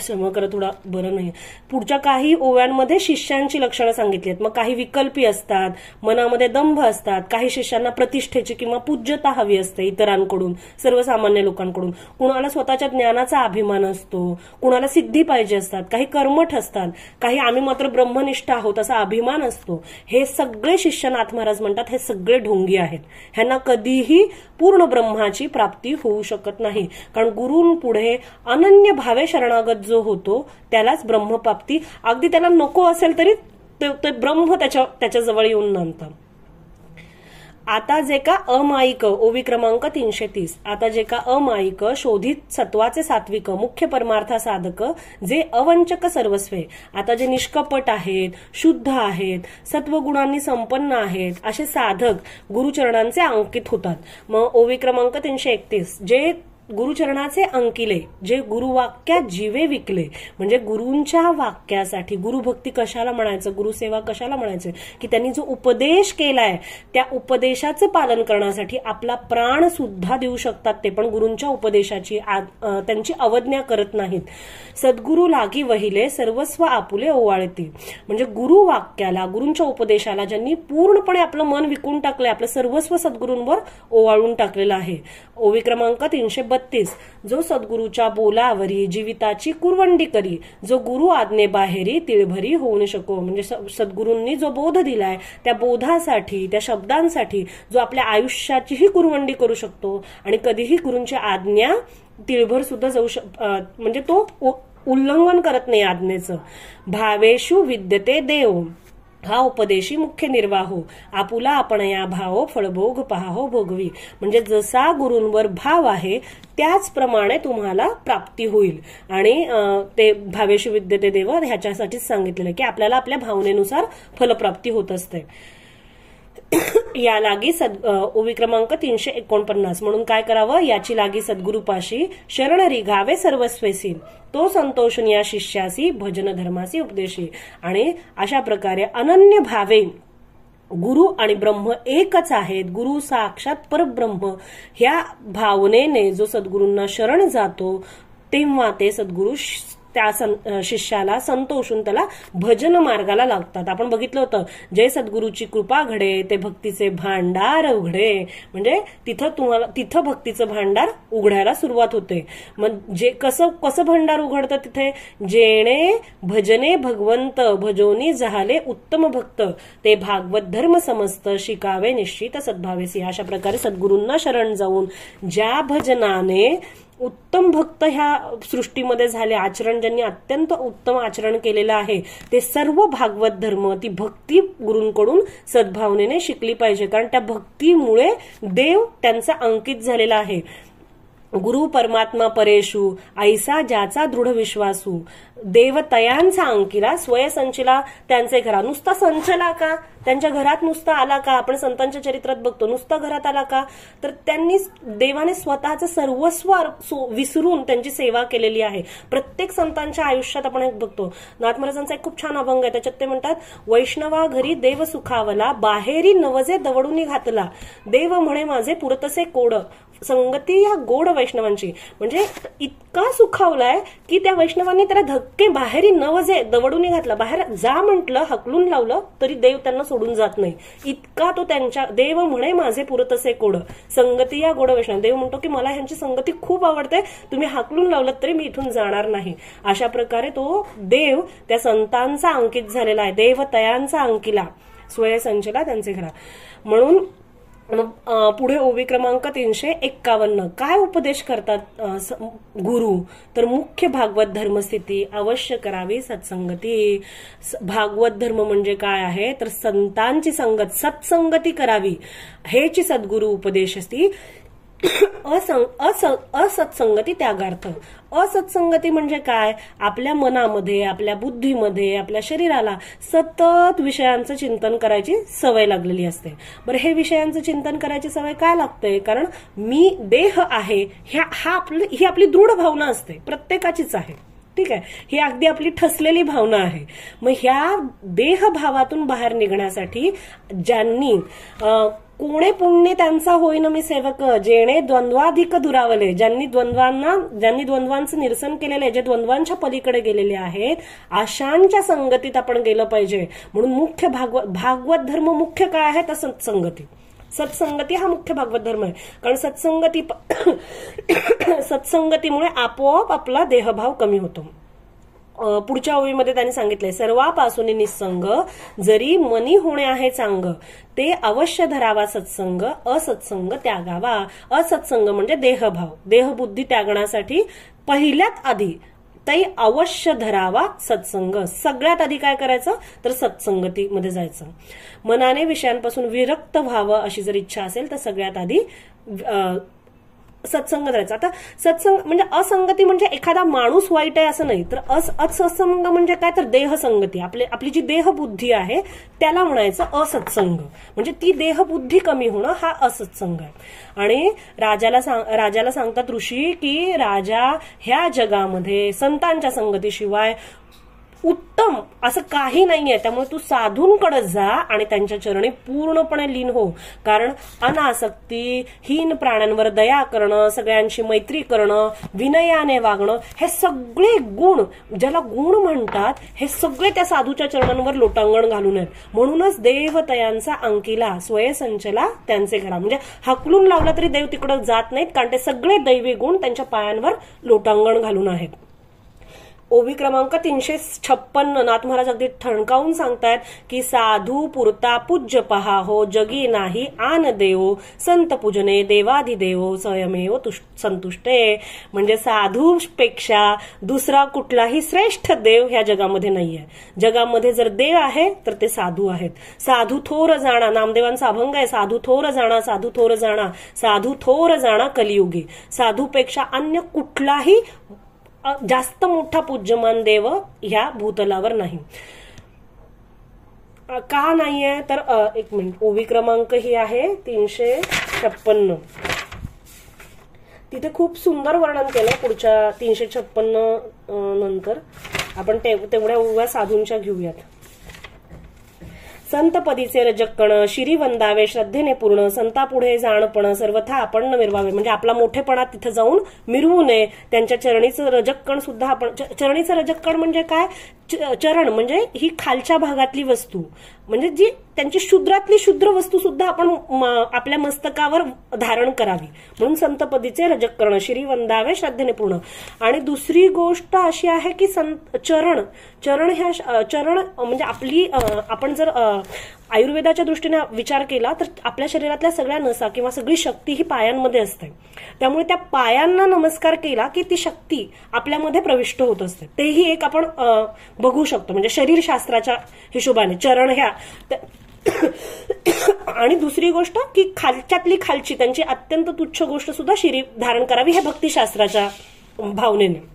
समकर थोडा बरं नाही, पुढच्या काही ओव्यांमध्ये शिष्यांची लक्षणं सांगितली आहेत. मग काही विकल्पी असतात, मनामध्ये दंभ असतात, काही शिष्यांना प्रतिष्ठेची किंवा पूज्यता हवी असते इतरांकडून, सर्वसामान्य लोकांकडून. कुणाला स्वतःच्या ज्ञानाचा अभिमान असतो, कुणाला सिद्धी पाहिजे असतात, काही कर्मठ असतात, काही आम्ही मात्र ब्रह्मनिष्ठ आहोत असा अभिमान असतो. हे सगळे शिष्य नाथ महाराज म्हणतात हे सगळे ढोंगी आहेत, ह्यांना कधीही पूर्ण ब्रह्माची प्राप्ती होऊ शकत नाही. कारण गुरूंपुढे अनन्य भावे शरणागत जो होतो त्यालाच ब्रह्मप्राप्ती, अगदी त्याला नको असेल तरी ते ब्रह्म त्याच्या जवळ येऊन नांदतं. आता जे का अमायिक, ओवी क्रमांक 330, आता जे का अमायिक शोधित सत्वाचे सात्विक मुख्य परमार्था साधक जे अवंचक सर्वस्वे. आता जे निष्कपट आहेत, शुद्ध आहेत, सत्वगुणांनी संपन्न आहेत असे साधक गुरुचरणांचे अंकित होतात. मग ओवी क्रमांक 331, जे गुरुचरणाचे अंकिले, जे गुरुवाक्यात जीवे विकले. म्हणजे गुरूंच्या वाक्यासाठी गुरुभक्ती कशाला म्हणायचं, गुरुसेवा कशाला म्हणायचं की त्यांनी जो उपदेश केलाय त्या उपदेशाचं पालन करण्यासाठी आपला प्राण सुद्धा देऊ शकतात. ते पण गुरूंच्या उपदेशाची त्यांची अवज्ञा करत नाहीत. सद्गुरु लागी वहिले सर्वस्व आपुले ओवाळते. म्हणजे गुरु वाक्याला, गुरूंच्या उपदेशाला ज्यांनी पूर्णपणे आपलं मन विकून टाकलंय, आपलं सर्वस्व सद्गुरूंवर ओवाळून टाकलेलं आहे. ओवी क्रमांक 332, जो सद्गुरूच्या बोलावरी जीविताची कुरवंडी करी, जो गुरु आज्ञे बाहेरी तिळभरी होऊ शको. म्हणजे सद्गुरूंनी जो बोध दिलाय त्या बोधासाठी, त्या शब्दांसाठी जो आपल्या आयुष्याचीही कुरवंडी करू शकतो आणि कधीही गुरूंची आज्ञा तिळभर सुद्धा जाऊ म्हणजे तो उल्लंघन करत नाही आज्ञेचं. भावेषु विद्यते देव, हा उपदेशी मुख्य निर्वाहो, आपुला आपण या भाव फळभोग पहाहो भोगवी. म्हणजे जसा गुरूंवर भाव आहे त्याचप्रमाणे तुम्हाला प्राप्ती होईल. आणि ते भावेषु विद्यते देव ह्याच्यासाठीच सांगितलेलं की आपल्याला आपल्या भावनेनुसार फलप्राप्ती होत असते. या लागी ओवी क्रमांक 349, म्हणून काय करावं, याची लागी सद्गुरुपाशी शरण रिघावे सर्वस्वेसी, तो संतोषून या शिष्यासी भजन धर्मासी उपदेशी. आणि अशा प्रकारे अनन्य भावे गुरु आणि ब्रह्म एकच आहेत, गुरु साक्षात परब्रह्म, ह्या भावनेने जो सद्गुरूंना शरण जातो तेव्हा ते सद्गुरु त्या शिष्याला संतोषून त्याला भजन मार्गाला लागतात. आपण बघितलं होतं, जय सद्गुरूची कृपा घडे ते भक्तीचे भांडार उघडे. म्हणजे तिथं भक्तीचं भांडार उघडायला सुरुवात होते. मग जे कसं भांडार उघडतं तिथे, जेणे भजने भगवंत भजोनी झाले उत्तम भक्त, ते भागवत धर्म समस्त शिकावे निश्चित सद्भावेसी. अशा प्रकारे सद्गुरूंना शरण जाऊन ज्या भजनाने उत्तम भक्त ह्या सृष्टीमध्ये झाले, आचरण ज्यांनी अत्यंत उत्तम आचरण केलेलं आहे, ते सर्व भागवत धर्म ती भक्ती गुरूंकडून सद्भावनेने शिकली पाहिजे, कारण त्या भक्तीमुळे देव त्यांचा अंकित झालेला आहे. गुरु परमात्मा परेशू ऐसा ज्याचा दृढ विश्वासू, देवतयांचा अंकिला स्वयंसंचिला त्यांचे घरा. नुसता संचला का, त्यांच्या घरात नुसता आला का, आपण संतांच्या चरित्रात बघतो नुसता घरात आला का, तर त्यांनी देवाने स्वतःचं सर्वस्व विसरून त्यांची सेवा केलेली आहे. प्रत्येक संतांच्या आयुष्यात आपण एक बघतो. नाथ महाराजांचा एक खूप छान अभंग आहे, त्याच्यात ते म्हणतात, वैष्णवा घरी देव सुखावला, बाहेरी नवजे दवडून घातला, देव म्हणे माझे पुरतसे कोड. संगती या गोड वैष्णवांची, म्हणजे इतका सुखावलाय की त्या वैष्णवांनी त्याला धक्के बाहेरी नवजे दवडून घातला. बाहेर जा म्हटलं, हकलून लावलं तरी देव त्यांना सोडून जात नाही, इतका तो त्यांच्या. देव म्हणे माझे पुरतसे कोड, संगती या गोड वैष्णव. देव म्हणतो की मला ह्यांची संगती खूप आवडते, तुम्ही हाकलून लावलं तरी मी इथून जाणार नाही. अशा प्रकारे तो देव त्या संतांचा अंकित झालेला आहे, देवतयांचा अंकिला स्वयंसंचला त्यांचे घरा. म्हणून पुढे ओवी क्रमांक 351 काय उपदेश करतात गुरु, तर मुख्य भागवत धर्मस्थिती अवश्य करावी सत्संगती. भागवत धर्म म्हणजे काय आहे, तर संतांची संगत, सत्संगती करावी, हेची सद्गुरु उपदेश असती. असत्संगती त्यागार्थ. असत्संगती म्हणजे काय, आपल्या मनामध्ये, आपल्या बुद्धीमध्ये, आपल्या शरीराला सतत विषयांचं चिंतन करायची सवय लागलेली असते. बरं, हे विषयांचं चिंतन करायची सवय काय लागते, कारण मी देह आहे ही आपली दृढ भावना असते, प्रत्येकाचीच आहे, ठीक आहे, ही अगदी आपली ठसलेली भावना आहे. मग ह्या देहभावातून बाहेर निघण्यासाठी ज्यांनी कोणे पुण्य त्यांचा होईन मी सेवक, जेणे द्वंद्वाधिक दुरावले, ज्यांनी द्वंद्वांचं निरसन केलेलं आहे, जे द्वंद्वांच्या पलीकडे गेलेले आहेत, अशांच्या संगतीत आपण गेलं पाहिजे. म्हणून मुख्य भागवत धर्म मुख्य काय आहे, तर सत्संगती. सत्संगती हा मुख्य भागवत धर्म आहे, कारण सत्संगतीमुळे आपोआप आपला देहभाव कमी होतो. पुढच्या ओळीमध्ये त्यांनी सांगितलंय, सर्वापासून निसंग जरी मनी होणे आहे चांग, ते अवश्य धरावा सत्संग, असत्संग त्यागावा. असत्संग म्हणजे देहभाव, देहबुद्धी त्यागण्यासाठी पहिल्यात आधी ते अवश्य धरावा सत्संग. सगळ्यात आधी काय करायचं, तर सत्संगतीमध्ये जायचं. मनाने विषयांपासून विरक्त व्हावं अशी जर इच्छा असेल तर सगळ्यात आधी सत्संग करायचा. आता सत्संग म्हणजे असंगती म्हणजे एखादा माणूस वाईट आहे असं नाही, तर असत्संग म्हणजे काय, तर देहसंगती, आपली जी देहबुद्धी आहे त्याला म्हणायचं असत्संग. म्हणजे ती देहबुद्धी कमी होणं हा असत्संग आहे. आणि राजाला सांगतात ऋषी की राजा, ह्या जगामध्ये संतांच्या संगतीशिवाय उत्तम असं काही नाहीये, त्यामुळे तू साधूंकडे जा आणि त्यांच्या चरणी पूर्णपणे लीन हो. कारण अनासक्ती, हीन प्राण्यांवर दया करणं, सगळ्यांशी मैत्री करणं, विनयाने वागणं, हे सगळे गुण, ज्याला गुण म्हणतात, हे सगळे त्या साधूच्या चरणांवर लोटांगण घालून आहेत. म्हणूनच देवतयांचा अंकिला स्वयंसंचला त्यांचे घरा, म्हणजे हकलून लावला तरी देव तिकडे जात नाहीत, कारण ते सगळे दैवी गुण त्यांच्या पायांवर लोटांगण घालून आहेत. ओवी क्रमांक 356 नाथ महाराज अगदी ठणकावून सांगतायत की साधू पुरता पूज्य पहा हो, जगी नाही आन देव, संत पूजने देवाधिदेव स्वयमेव संतुष्टे. म्हणजे साधूपेक्षा दुसरा कुठलाही श्रेष्ठ देव ह्या जगामध्ये नाहीये. जगामध्ये जर देव आहे तर ते साधू आहेत. साधू थोर जाणा, नामदेवांचा अभंग आहे, साधू थोर जाणा, साधू थोर जाणा, साधू थोर जाणा कलियुगी. साधूपेक्षा अन्य कुठलाही जास्त मोठा पूज्यमान देव ह्या भूतलावर नाही. का नाहीये, तर एक मिनिट, ओवी क्रमांक ही आहे 356. तिथे खूप सुंदर वर्णन केलं. पुढच्या 356 नंतर आपण तेवढ्या ओव्या साधूंच्या घेऊयात. संत पदीचे रजकण शिरी वंदावे श्रद्धेने पूर्ण, संतापुढे जाणपण सर्वथा आपण मिरवावे. म्हणजे आपला मोठेपणा तिथे जाऊन मिरवू नये. त्यांच्या चरणीचं रजकण सुद्धा आपण, चरणीचं रजकण म्हणजे काय, चरण म्हणजे ही खालच्या भागातली वस्तू, म्हणजे जी त्यांची शूद्रातली शूद्र वस्तू सुद्धा आपण आपल्या मस्तकावर धारण करावी, म्हणून संतपदीचे रजक कर्ण श्री वंदावे श्रद्धेने पूर्ण. आणि दुसरी गोष्ट अशी आहे की चरण म्हणजे आपली आपण जर आयुर्वेदाच्या दृष्टीने विचार केला तर आपल्या शरीरातल्या सगळ्या नसा किंवा सगळी शक्ती ही पायांमध्ये असते. त्यामुळे त्या पायांना नमस्कार केला की ती शक्ती आपल्यामध्ये प्रविष्ट होत असते. तेही एक आपण बघू शकतो, म्हणजे शरीरशास्त्राच्या हिशोबाने चरण ह्या. आणि दुसरी गोष्ट की खालच्यातली खालची त्यांची अत्यंत तुच्छ गोष्ट सुद्धा शिरी धारण करावी, हे भक्तिशास्त्राच्या भावनेने.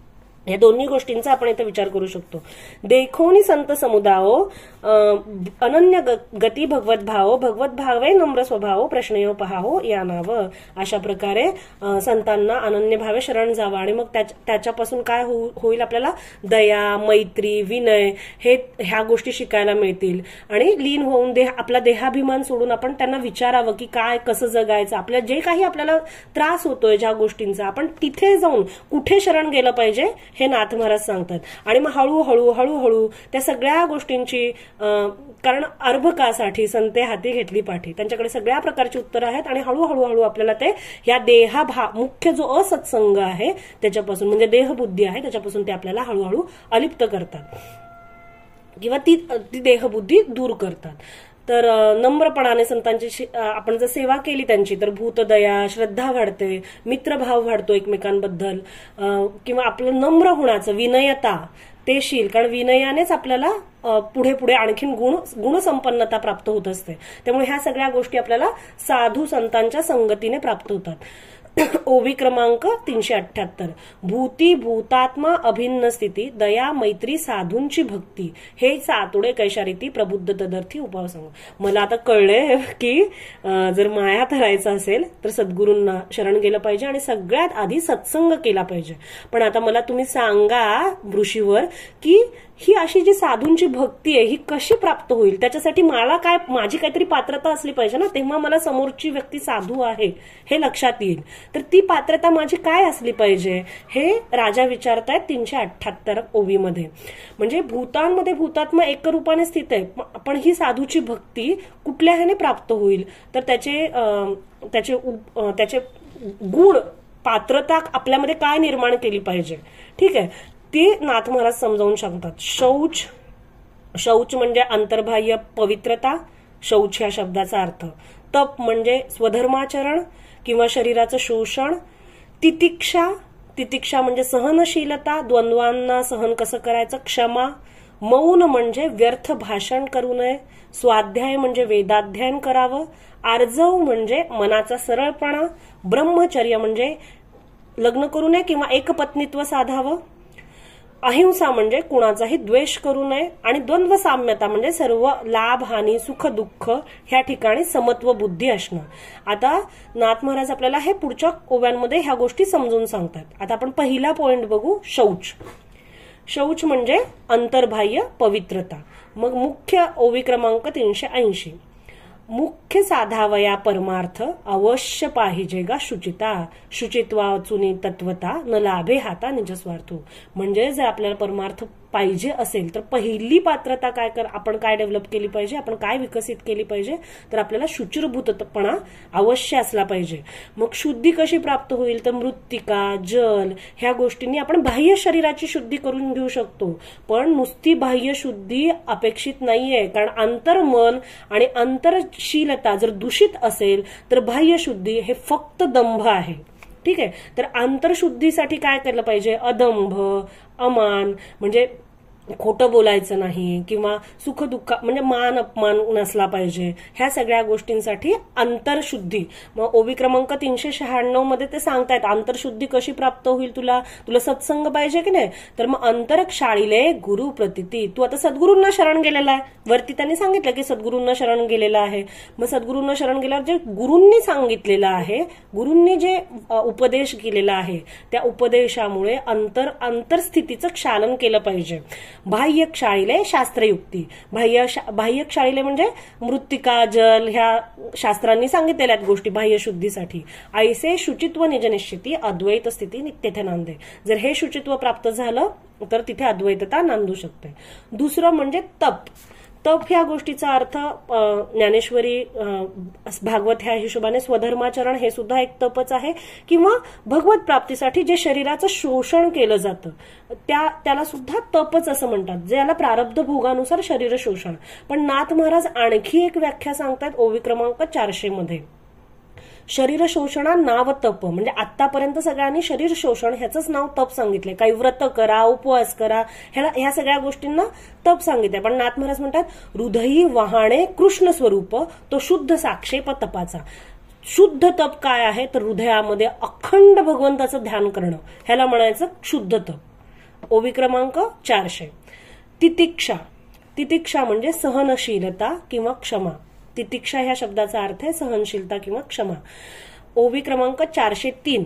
या दोन्ही गोष्टींचा आपण इथे विचार करू शकतो. देखोनी संत समुदायो अनन्य गती भगवत भावे नम्र स्वभाव प्रश्नयो पहावो या नाव. अशा प्रकारे संतांना अनन्य भावे शरण जावं आणि मग त्याच्यापासून काय होईल, आपल्याला दया, मैत्री, विनय ह्या गोष्टी शिकायला मिळतील. आणि लीन होऊन आपला देहाभिमान सोडून आपण त्यांना विचारावं की काय कसं जगायचं, आपल्या जे काही आपल्याला त्रास होतोय ज्या गोष्टींचा, आपण तिथे जाऊन कुठे शरण गेलं पाहिजे हे नाथ महाराज सांगतात. आणि मग हळूहळू त्या सगळ्या गोष्टींची, कारण अर्भकासाठी संते हाती घेतली पाठी, त्यांच्याकडे सगळ्या प्रकारची उत्तरं आहेत. आणि हळूहळू आपल्याला ते या मुख्य जो असत्संग आहे त्याच्यापासून, म्हणजे देहबुद्धी आहे त्याच्यापासून ते आपल्याला हळूहळू अलिप्त करतात किंवा ती देहबुद्धी दूर करतात. तर नम्रपणाने संतांची आपण जर सेवा केली त्यांची तर भूतदया, श्रद्धा वाढते, मित्रभाव वाढतो एकमेकांबद्दल, किंवा आपलं नम्र होण्याचं, विनयता ते शील, कारण विनयानेच आपल्याला पुढे आणखीन गुणसंपन्नता प्राप्त होत असते. त्यामुळे ह्या सगळ्या गोष्टी आपल्याला साधू संतांच्या संगतीने प्राप्त होतात. ओवी क्रमांक 378. भूती भूतात्मा अभिन्न स्थिती दया मैत्री साधूंची भक्ती हे सातोडे कैशारीती प्रबुद्ध तदर्थी उपाव सांग. मला आता कळलंय की जर माया धरायचं असेल तर सद्गुरूंना शरण गेलं पाहिजे आणि सगळ्यात आधी सत्संग केला पाहिजे. पण आता मला तुम्ही सांगा ऋषीवर की ही अशी जी साधूंची भक्ती आहे ही कशी प्राप्त होईल, त्याच्यासाठी मला माझी काहीतरी पात्रता असली पाहिजे ना, तेव्हा मला समोरची व्यक्ती साधू आहे हे लक्षात येईल. तर ती पात्रता माझी काय असली पाहिजे हे राजा विचारतायत 378 ओवीमध्ये. म्हणजे भूतांमध्ये भूतात्मा एकरूपाने स्थित आहे, पण ही साधूची भक्ती कुठल्या ह्याने प्राप्त होईल तर त्याचे गुण, पात्रता आपल्यामध्ये काय निर्माण केली पाहिजे, ठीक आहे, ते नाथ महाराज समजावून सांगतात. शौच म्हणजे अंतर्बाह्य पवित्रता, शौच ह्या शब्दाचा अर्थ. तप म्हणजे स्वधर्माचरण किंवा शरीराचं शोषण. तितिक्षा म्हणजे सहनशीलता, द्वंद्वांना सहन कसं करायचं, क्षमा. मौन म्हणजे व्यर्थ भाषण करू नये. स्वाध्याय म्हणजे वेदाध्ययन करावं. आर्जव म्हणजे मनाचा सरळपणा. ब्रह्मचर्य म्हणजे लग्न करू नये किंवा एकपत्नीत्व साधावं. अहिंसा म्हणजे कुणाचाही द्वेष करू नये. आणि द्वंद्व साम्यता म्हणजे सर्व लाभ हानी सुख दुःख ह्या ठिकाणी समत्व बुद्धी असणं. आता नाथ महाराज आपल्याला हे पुढच्या ओव्यांमध्ये ह्या गोष्टी समजून सांगतात. आता आपण पहिला पॉइंट बघू, शौच म्हणजे अंतर्बाह्य पवित्रता. मग मुख्य ओवी क्रमांक 380. मुख्य साधावया परमार्थ अवश्य पाहिजे गा शुचिता, शुचित्वा वाचुनी तत्वता न लाभे हाता निजस्वार्थ. म्हणजे जर आपल्याला परमार्थ पाहिजे असेल तर पहिली पात्रता आपण काय डेव्हलप केली पाहिजे, आपण काय विकसित केली पाहिजे तर आपल्याला शुचिरभूतपणा अवश्य असला पाहिजे. मग शुद्धी कशी प्राप्त होईल तर मृत्तिका, जल ह्या गोष्टींनी आपण बाह्य शरीराची शुद्धी करून घेऊ शकतो. पण नुसती बाह्य शुद्धी अपेक्षित नाहीये, कारण अंतर्मन आणि अंतरशीलता जर दूषित असेल तर बाह्य शुद्धी हे फक्त दंभ आहे, ठीक आहे. तर आंतरशुद्धीसाठी काय केलं पाहिजे, अदंभ, अमान म्हणजे खोटं बोलायचं नाही किंवा सुख दुःख म्हणजे मान अपमान नसला पाहिजे. ह्या सगळ्या गोष्टींसाठी अंतरशुद्धी. मग ओवी क्रमांक 396 मध्ये ते सांगतायत अंतरशुद्धी कशी प्राप्त होईल. तुला सत्संग पाहिजे की नाही, तर मग अंतरक शाळीले गुरु प्रतिती. तू आता सद्गुरूंना शरण गेलेला आहे, वरती त्यांनी सांगितलं की सद्गुरूंना शरण गेलेला आहे. मग सद्गुरूंना शरण गेल्यावर जे गुरूंनी सांगितलेलं आहे, गुरूंनी जे उपदेश केलेला आहे त्या उपदेशामुळे अंतरस्थितीचं क्षालन केलं पाहिजे. बाह्यक शाळीले शास्त्रयुक्ती, बाह्यक शाळीले म्हणजे मृत्तिका, जल ह्या शास्त्रांनी सांगितलेल्या आहेत गोष्टी बाह्य शुद्धीसाठी. ऐसे शुचित्व निजनिश्चिती अद्वैत स्थिती तेथे नांदे. जर हे शुचित्व प्राप्त झालं तर तिथे अद्वैतता नांदू शकते. दुसरं म्हणजे तप. तप ह्या गोष्टीचा अर्थ ज्ञानेश्वरी भागवत ह्या हिशोबाने स्वधर्माचरण हे सुद्धा एक तपच आहे, किंवा भगवत प्राप्तीसाठी जे शरीराचं शोषण केलं जातं त्याला सुद्धा तपच असं म्हणतात, जे याला प्रारब्ध भोगानुसार शरीर शोषण. पण नाथ महाराज आणखी एक व्याख्या सांगतात ओवी क्रमांक 400 मध्ये. शरीर शोषणा नाव तप, म्हणजे आतापर्यंत सगळ्यांनी शरीर शोषण ह्याचंच नाव तप सांगितलंय. काही व्रत करा, उपवास करा, ह्या सगळ्या गोष्टींना तप सांगितलंय. पण नाथ महाराज म्हणतात हृदयी वाहणे कृष्ण स्वरूप तो शुद्ध साक्षेप तपाचा. शुद्ध तप काय आहे तर हृदयामध्ये अखंड भगवंताचं ध्यान करणं, ह्याला म्हणायचं शुद्ध तप. ओवी क्रमांक 400. तितिक्षा. तितिक्षा म्हणजे सहनशीलता किंवा क्षमा. तितिक्षा ह्या शब्दाचा अर्थ आहे सहनशीलता किंवा क्षमा. ओवी क्रमांक 403.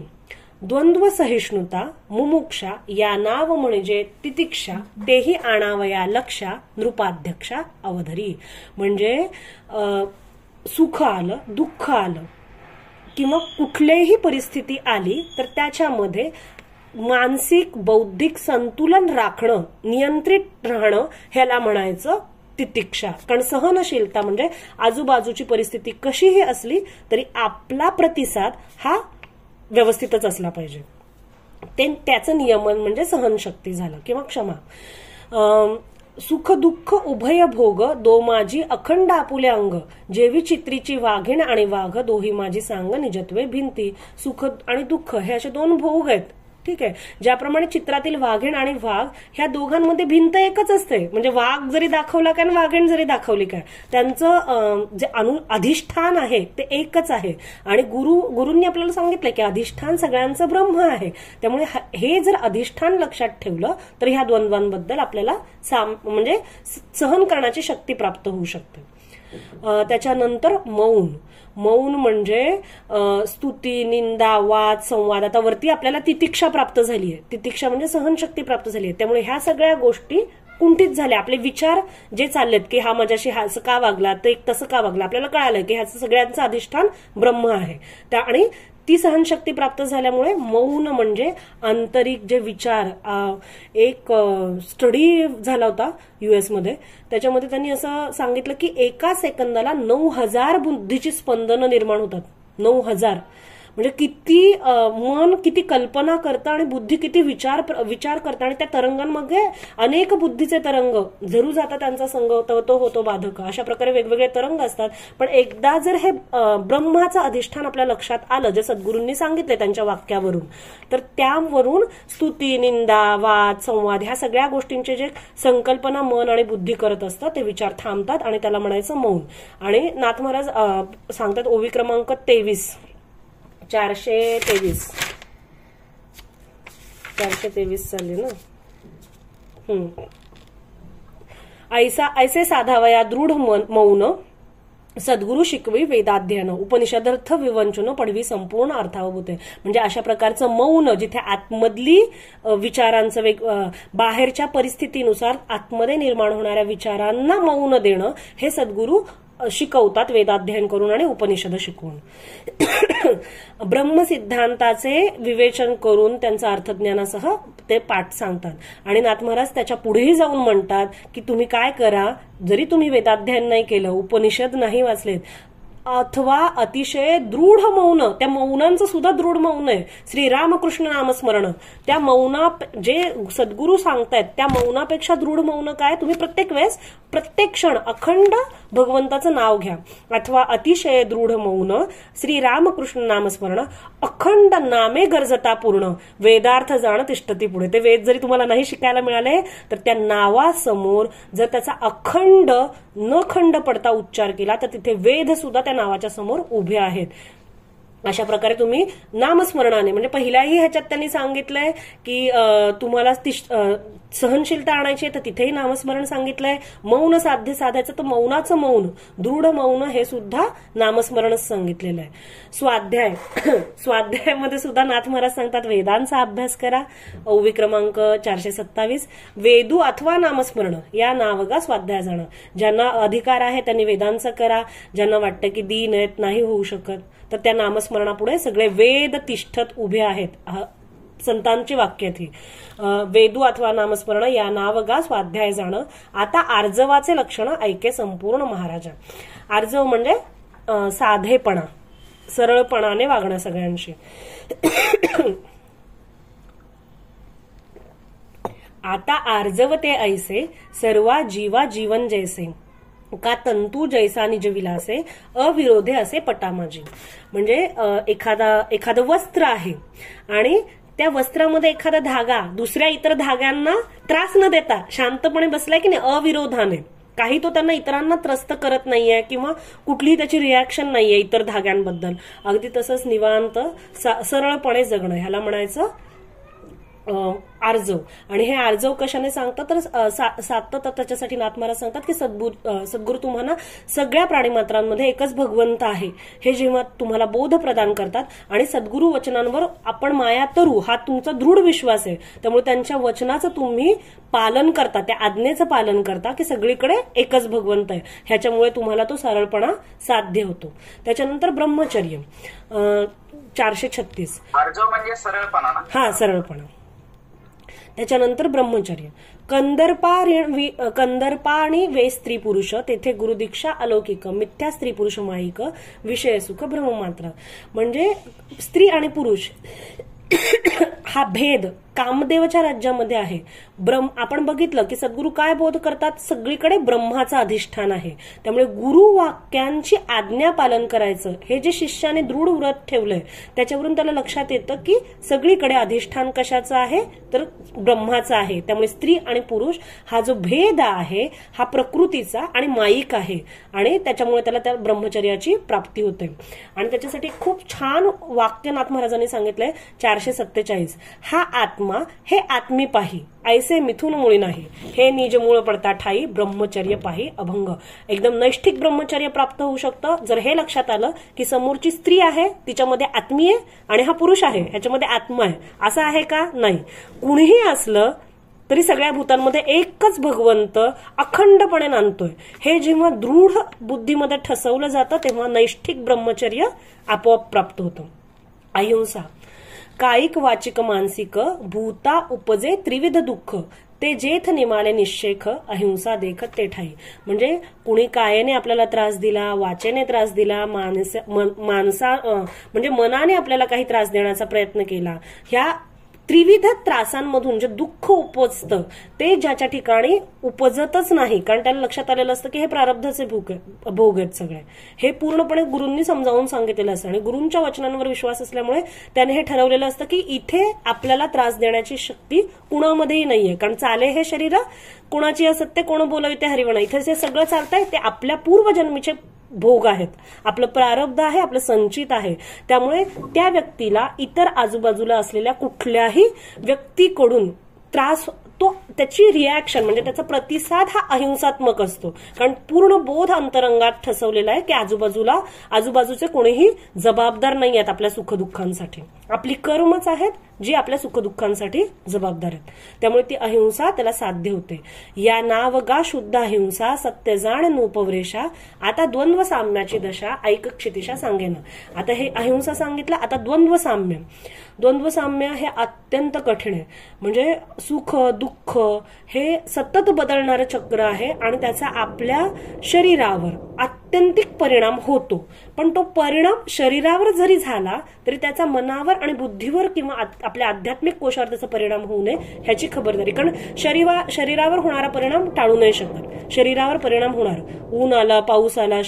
द्वंद्व सहिष्णुता मुमुक्षा या नाव म्हणजे तितिक्षा, तेही आणावया लक्षा नृपाध्यक्षा अवधरी. म्हणजे सुख आलं, दुःख आलं किंवा कुठलीही परिस्थिती आली तर त्याच्यामध्ये मानसिक बौद्धिक संतुलन राखणं, नियंत्रित राहणं, ह्याला म्हणायचं तितिक्षा. कारण सहनशीलता म्हणजे आजूबाजूची परिस्थिती कशीही असली तरी आपला प्रतिसाद हा व्यवस्थितच असला पाहिजे. त्याचं नियमन म्हणजे सहनशक्ती झालं किंवा क्षमा. सुख दुःख उभय भोग दो माझी अखंड आपुले अंग, जेवी चित्रीची वाघीण आणि वाघ दोही माझी सांग निजत्वे भिंती. सुख आणि दुःख हे असे दोन भोग आहेत, ठीक आहे. ज्याप्रमाणे चित्रातील वाघीण आणि वाघ ह्या दोघांमध्ये भिंत एकच असते, म्हणजे वाघ जरी दाखवला काय आणि वाघीण जरी दाखवली काय, त्यांचं जे अधिष्ठान आहे ते एकच आहे. आणि गुरूंनी आपल्याला सांगितलं की अधिष्ठान सगळ्यांचं ब्रह्म आहे. त्यामुळे हे जर अधिष्ठान लक्षात ठेवलं तर ह्या द्वंद्वांबद्दल आपल्याला म्हणजे सहन करण्याची शक्ती प्राप्त होऊ शकते. त्याच्यानंतर मौन. मौन म्हणजे स्तुती, निंदा, वाद, संवाद. आता वरती आपल्याला तितिक्षा प्राप्त झाली आहे. तितिक्षा म्हणजे सहनशक्ती प्राप्त झाली आहे. त्यामुळे ह्या सगळ्या गोष्टी कुंठित झाल्या. आपले विचार जे चाललेत की हा माझ्याशी असं का वागला, तर एक तसं का वागला, आपल्याला कळालं की ह्याचं सगळ्यांचं अधिष्ठान ब्रह्म आहे. आणि ती सहनशक्ती प्राप्त झाल्यामुळे मौन म्हणजे आंतरिक जे विचार. एक स्टडी झाला होता US मध्ये, त्याच्यामध्ये त्यांनी असं सांगितलं की एका सेकंदाला 9000 बुद्धीची स्पंदनं निर्माण होतात. 9000 म्हणजे किती मन किती कल्पना करतं आणि बुद्धी किती विचार करतं. आणि त्या तरंगांमध्ये अनेक बुद्धीचे तरंग जरूर जातात, त्यांचा संग तो होतो बाधक, अशा प्रकारे वेगवेगळे तरंग असतात. पण एकदा जर हे ब्रह्माचं अधिष्ठान आपल्या लक्षात आलं, जे सद्गुरूंनी सांगितले त्यांच्या वाक्यावरून, तर त्यावरून स्तुती, निंदा, वाद, संवाद ह्या सगळ्या गोष्टींचे जे संकल्पना मन आणि बुद्धी करत असतात ते विचार थांबतात आणि त्याला म्हणायचं मौन. आणि नाथ महाराज सांगतात ओवी क्रमांक 23. 423 चालले ना. ऐसे साधावया दृढ मौन सद्गुरु शिकवी वेदाध्ययन उपनिषदर्थ विवंचन पडवी संपूर्ण अर्थावभूते. म्हणजे अशा प्रकारचं मौन जिथे आतमधली विचारांचं बाहेरच्या परिस्थितीनुसार आतमध्ये निर्माण होणाऱ्या विचारांना मौन देणं हे सद्गुरु शिकवतात वेदाध्ययन करून आणि उपनिषद शिकवून. ब्रह्मसिद्धांताचे विवेचन करून त्यांचा अर्थज्ञानासह ते पाठ सांगतात. आणि नाथ महाराज त्याच्या पुढेही जाऊन म्हणतात की तुम्ही काय करा, जरी तुम्ही वेदाध्ययन नाही केलं, उपनिषद नाही वाचलेत, अथवा अतिशय दृढ मौन, त्या मौनांचं सुद्धा दृढ मौन आहे. श्रीरामकृष्ण नामस्मरण, त्या मौना जे सद्गुरू सांगतायत त्या मौनापेक्षा दृढ मौन काय, तुम्ही प्रत्येक वेळेस प्रत्येक क्षण अखंड भगवंताचं नाव घ्या. अथवा अतिशय दृढ मौन श्रीरामकृष्ण नामस्मरण अखंड नामे गरजता पूर्ण वेदार्थ जाणं तिष्ठती पुढे. ते वेद जरी तुम्हाला नाही शिकायला मिळाले तर त्या नावासमोर जर त्याचा अखंड न खंड पडता उच्चार केला तर तिथे वेद सुद्धा त्या नावाच्या समोर उभे आहेत. अशा प्रकारे तुम्ही नामस्मरणाने, म्हणजे पहिल्याही ह्याच्यात त्यांनी सांगितलंय की तुम्हाला सहनशीलता आणायची आहे तर तिथेही नामस्मरण सांगितलंय. मौन साध्य साधायचं तर मौनाचं मौन, दृढ मौन हे सुद्धा नामस्मरणच सांगितलेलं आहे. स्वाध्यायामध्ये सुद्धा नाथ महाराज सांगतात वेदांचा अभ्यास करा. ओवी क्रमांक 427. वेदू अथवा नामस्मरण या नावगा स्वाध्याय जाणं. ज्यांना अधिकार आहे त्यांनी वेदांचं करा. ज्यांना वाटतं की दीन आहेत, नाही होऊ शकत, तर त्या नामस्मरणापुढे सगळे वेद तिष्ठत उभे आहेत. संतांची वाक्य ती. वेदू अथवा नामस्मरण या नावगा स्वाध्याय जाणं. आता आर्जवाचे लक्षण ऐके संपूर्ण महाराजा. आर्जव म्हणजे साधेपणा, सरळपणाने वागणं सगळ्यांशी. आता आर्जव ते ऐसे सर्वा जीवा जीवन जैसे का तंतू जैसा निज विलासे अविरोधे असे पटामाजी. म्हणजे एखादं वस्त्र आहे आणि त्या वस्त्रामध्ये एखादा धागा दुसऱ्या इतर धाग्यांना त्रास न देता शांतपणे बसलाय की नाही, अविरोधाने, काही तो त्यांना इतरांना त्रस्त करत नाहीये किंवा कुठलीही त्याची रिॲक्शन नाहीये इतर धाग्यांबद्दल. अगदी तसंच निवांत सरळपणे जगणं, ह्याला म्हणायचं आर्जव. आणि हे आर्जव कशाने सांगतात तर सातत्य त्याच्यासाठी नाथ महाराज सांगतात की सद्गुरू तुम्हाला सगळ्या प्राणीमात्रांमध्ये एकच भगवंत आहे हे जेव्हा तुम्हाला बोध प्रदान करतात आणि सद्गुरू वचनांवर आपण माया तरू हा तुमचा दृढ विश्वास आहे, त्यामुळे त्यांच्या वचनाचं तुम्ही पालन करता, त्या आज्ञेचं पालन करता की सगळीकडे एकच भगवंत आहे, ह्याच्यामुळे तुम्हाला तो सरळपणा साध्य होतो. त्याच्यानंतर ब्रह्मचर्य 436. आर्जव म्हणजे सरळपणा ना? हा, सरळपणा. त्याच्यानंतर ब्रह्मचर्य. कंदर्पा आणि वे स्त्री पुरुष तेथे गुरुदीक्षा अलौकिक मिथ्या स्त्री पुरुष माईक विषय सुख ब्रह्ममात्र. म्हणजे स्त्री आणि पुरुष हा भेद कामदेवाच्या राज्यामध्ये आहे. आपण बघितलं की सद्गुरू काय बोध करतात, सगळीकडे ब्रह्माचं अधिष्ठान आहे. त्यामुळे गुरु वाक्यांची आज्ञा पालन करायचं हे जे शिष्याने दृढ व्रत ठेवलंय त्याच्यावरून त्याला लक्षात येतं की सगळीकडे अधिष्ठान कशाचं आहे तर ब्रह्माचं आहे. त्यामुळे स्त्री आणि पुरुष हा जो भेद आहे हा प्रकृतीचा आणि माईक आहे आणि त्याच्यामुळे त्याला त्या ब्रह्मचर्याची प्राप्ती होते. आणि त्याच्यासाठी खूप छान वाक्य नाथ महाराजांनी सांगितलंय 447. हा आत्मा हे आत्मी पाही ऐसे मिथून मुळी नाही, हे निज मूळ पडता ठाई ब्रह्मचर्य पाही अभंग. एकदम नैष्ठिक ब्रह्मचर्य प्राप्त होऊ शकतं जर हे लक्षात आलं की समोरची स्त्री आहे तिच्यामध्ये आत्मी आहे आणि हा पुरुष आहे ह्याच्यामध्ये आत्मा आहे. असं आहे का? नाही. कुणीही असलं तरी सगळ्या भूतांमध्ये एकच भगवंत अखंडपणे नांदतोय. हे जेव्हा दृढ बुद्धीमध्ये ठसवलं जातं तेव्हा नैष्ठिक ब्रह्मचर्य आपोआप प्राप्त होतं. अहिंसा. कायिक वाचिक मानसिक भूता उपजे त्रिविध दुःख ते जेथ निमाले निश्चेख अहिंसा देखत ते ठाई. म्हणजे कुणी कायेने आपल्याला त्रास दिला, वाचेने त्रास दिला, म्हणजे मनाने आपल्याला काही त्रास देण्याचा प्रयत्न केला, ह्या त्रिविध त्रासांमधून जे दुःख उपजतं ते ज्याच्या ठिकाणी उपजतच नाही, कारण त्याला लक्षात आलेलं असतं की हे प्रारब्धाचे भोग आहेत सगळे, हे पूर्णपणे गुरूंनी समजावून सांगितलेलं असतं आणि गुरूंच्या वचनांवर विश्वास असल्यामुळे त्याने हे ठरवलेलं असतं की इथे आपल्याला त्रास देण्याची शक्ती कुणामध्येही नाहीये. कारण चाले हे शरीर कोणाची असत ते कोण बोलविते हरिवणा. इथे जे सगळं चालतंय ते आपल्या पूर्वजन्मीचे भोग आहेत, आपलं प्रारब्ध आहे, आपलं संचित आहे. त्यामुळे त्या व्यक्तीला इतर आजूबाजूला असलेल्या कुठल्याही व्यक्तीकडून त्रास, तो त्याची रिॲक्शन म्हणजे त्याचा प्रतिसाद हा अहिंसात्मक असतो. कारण पूर्ण बोध अंतरंगात ठसवलेला आहे की आजूबाजूचे कोणीही जबाबदार नाही आहेत आपल्या सुखदुःखांसाठी, आपली कर्मच आहेत जी आपल्या सुखदुःखांसाठी जबाबदार आहेत. त्यामुळे ती अहिंसा त्याला साध्य होते. या नावगा शुद्ध अहिंसा सत्य जाण नोपवरेशा. आता द्वंद्व साम्याची दशा ऐक क्षितिशा सांगेन. आता हे अहिंसा सांगितलं, आता द्वंद्व साम्य. द्वंद्व साम्य हे अत्यंत कठीण आहे. म्हणजे सुख दुःख हे सतत बदलणारं चक्र आहे आणि त्याचा आपल्या शरीरावर आत्यंतिक परिणाम होतो. पण तो परिणाम शरीरावर जरी झाला तरी त्याचा मनावर आणि बुद्धीवर किंवा आपल्या आध्यात्मिक कोशावर त्याचा परिणाम होऊ नये ह्याची खबरदारी. कारण शरीरावर होणारा परिणाम टाळू नाही शकत. शरीरावर परिणाम होणार, ऊन आला, पाऊस आला,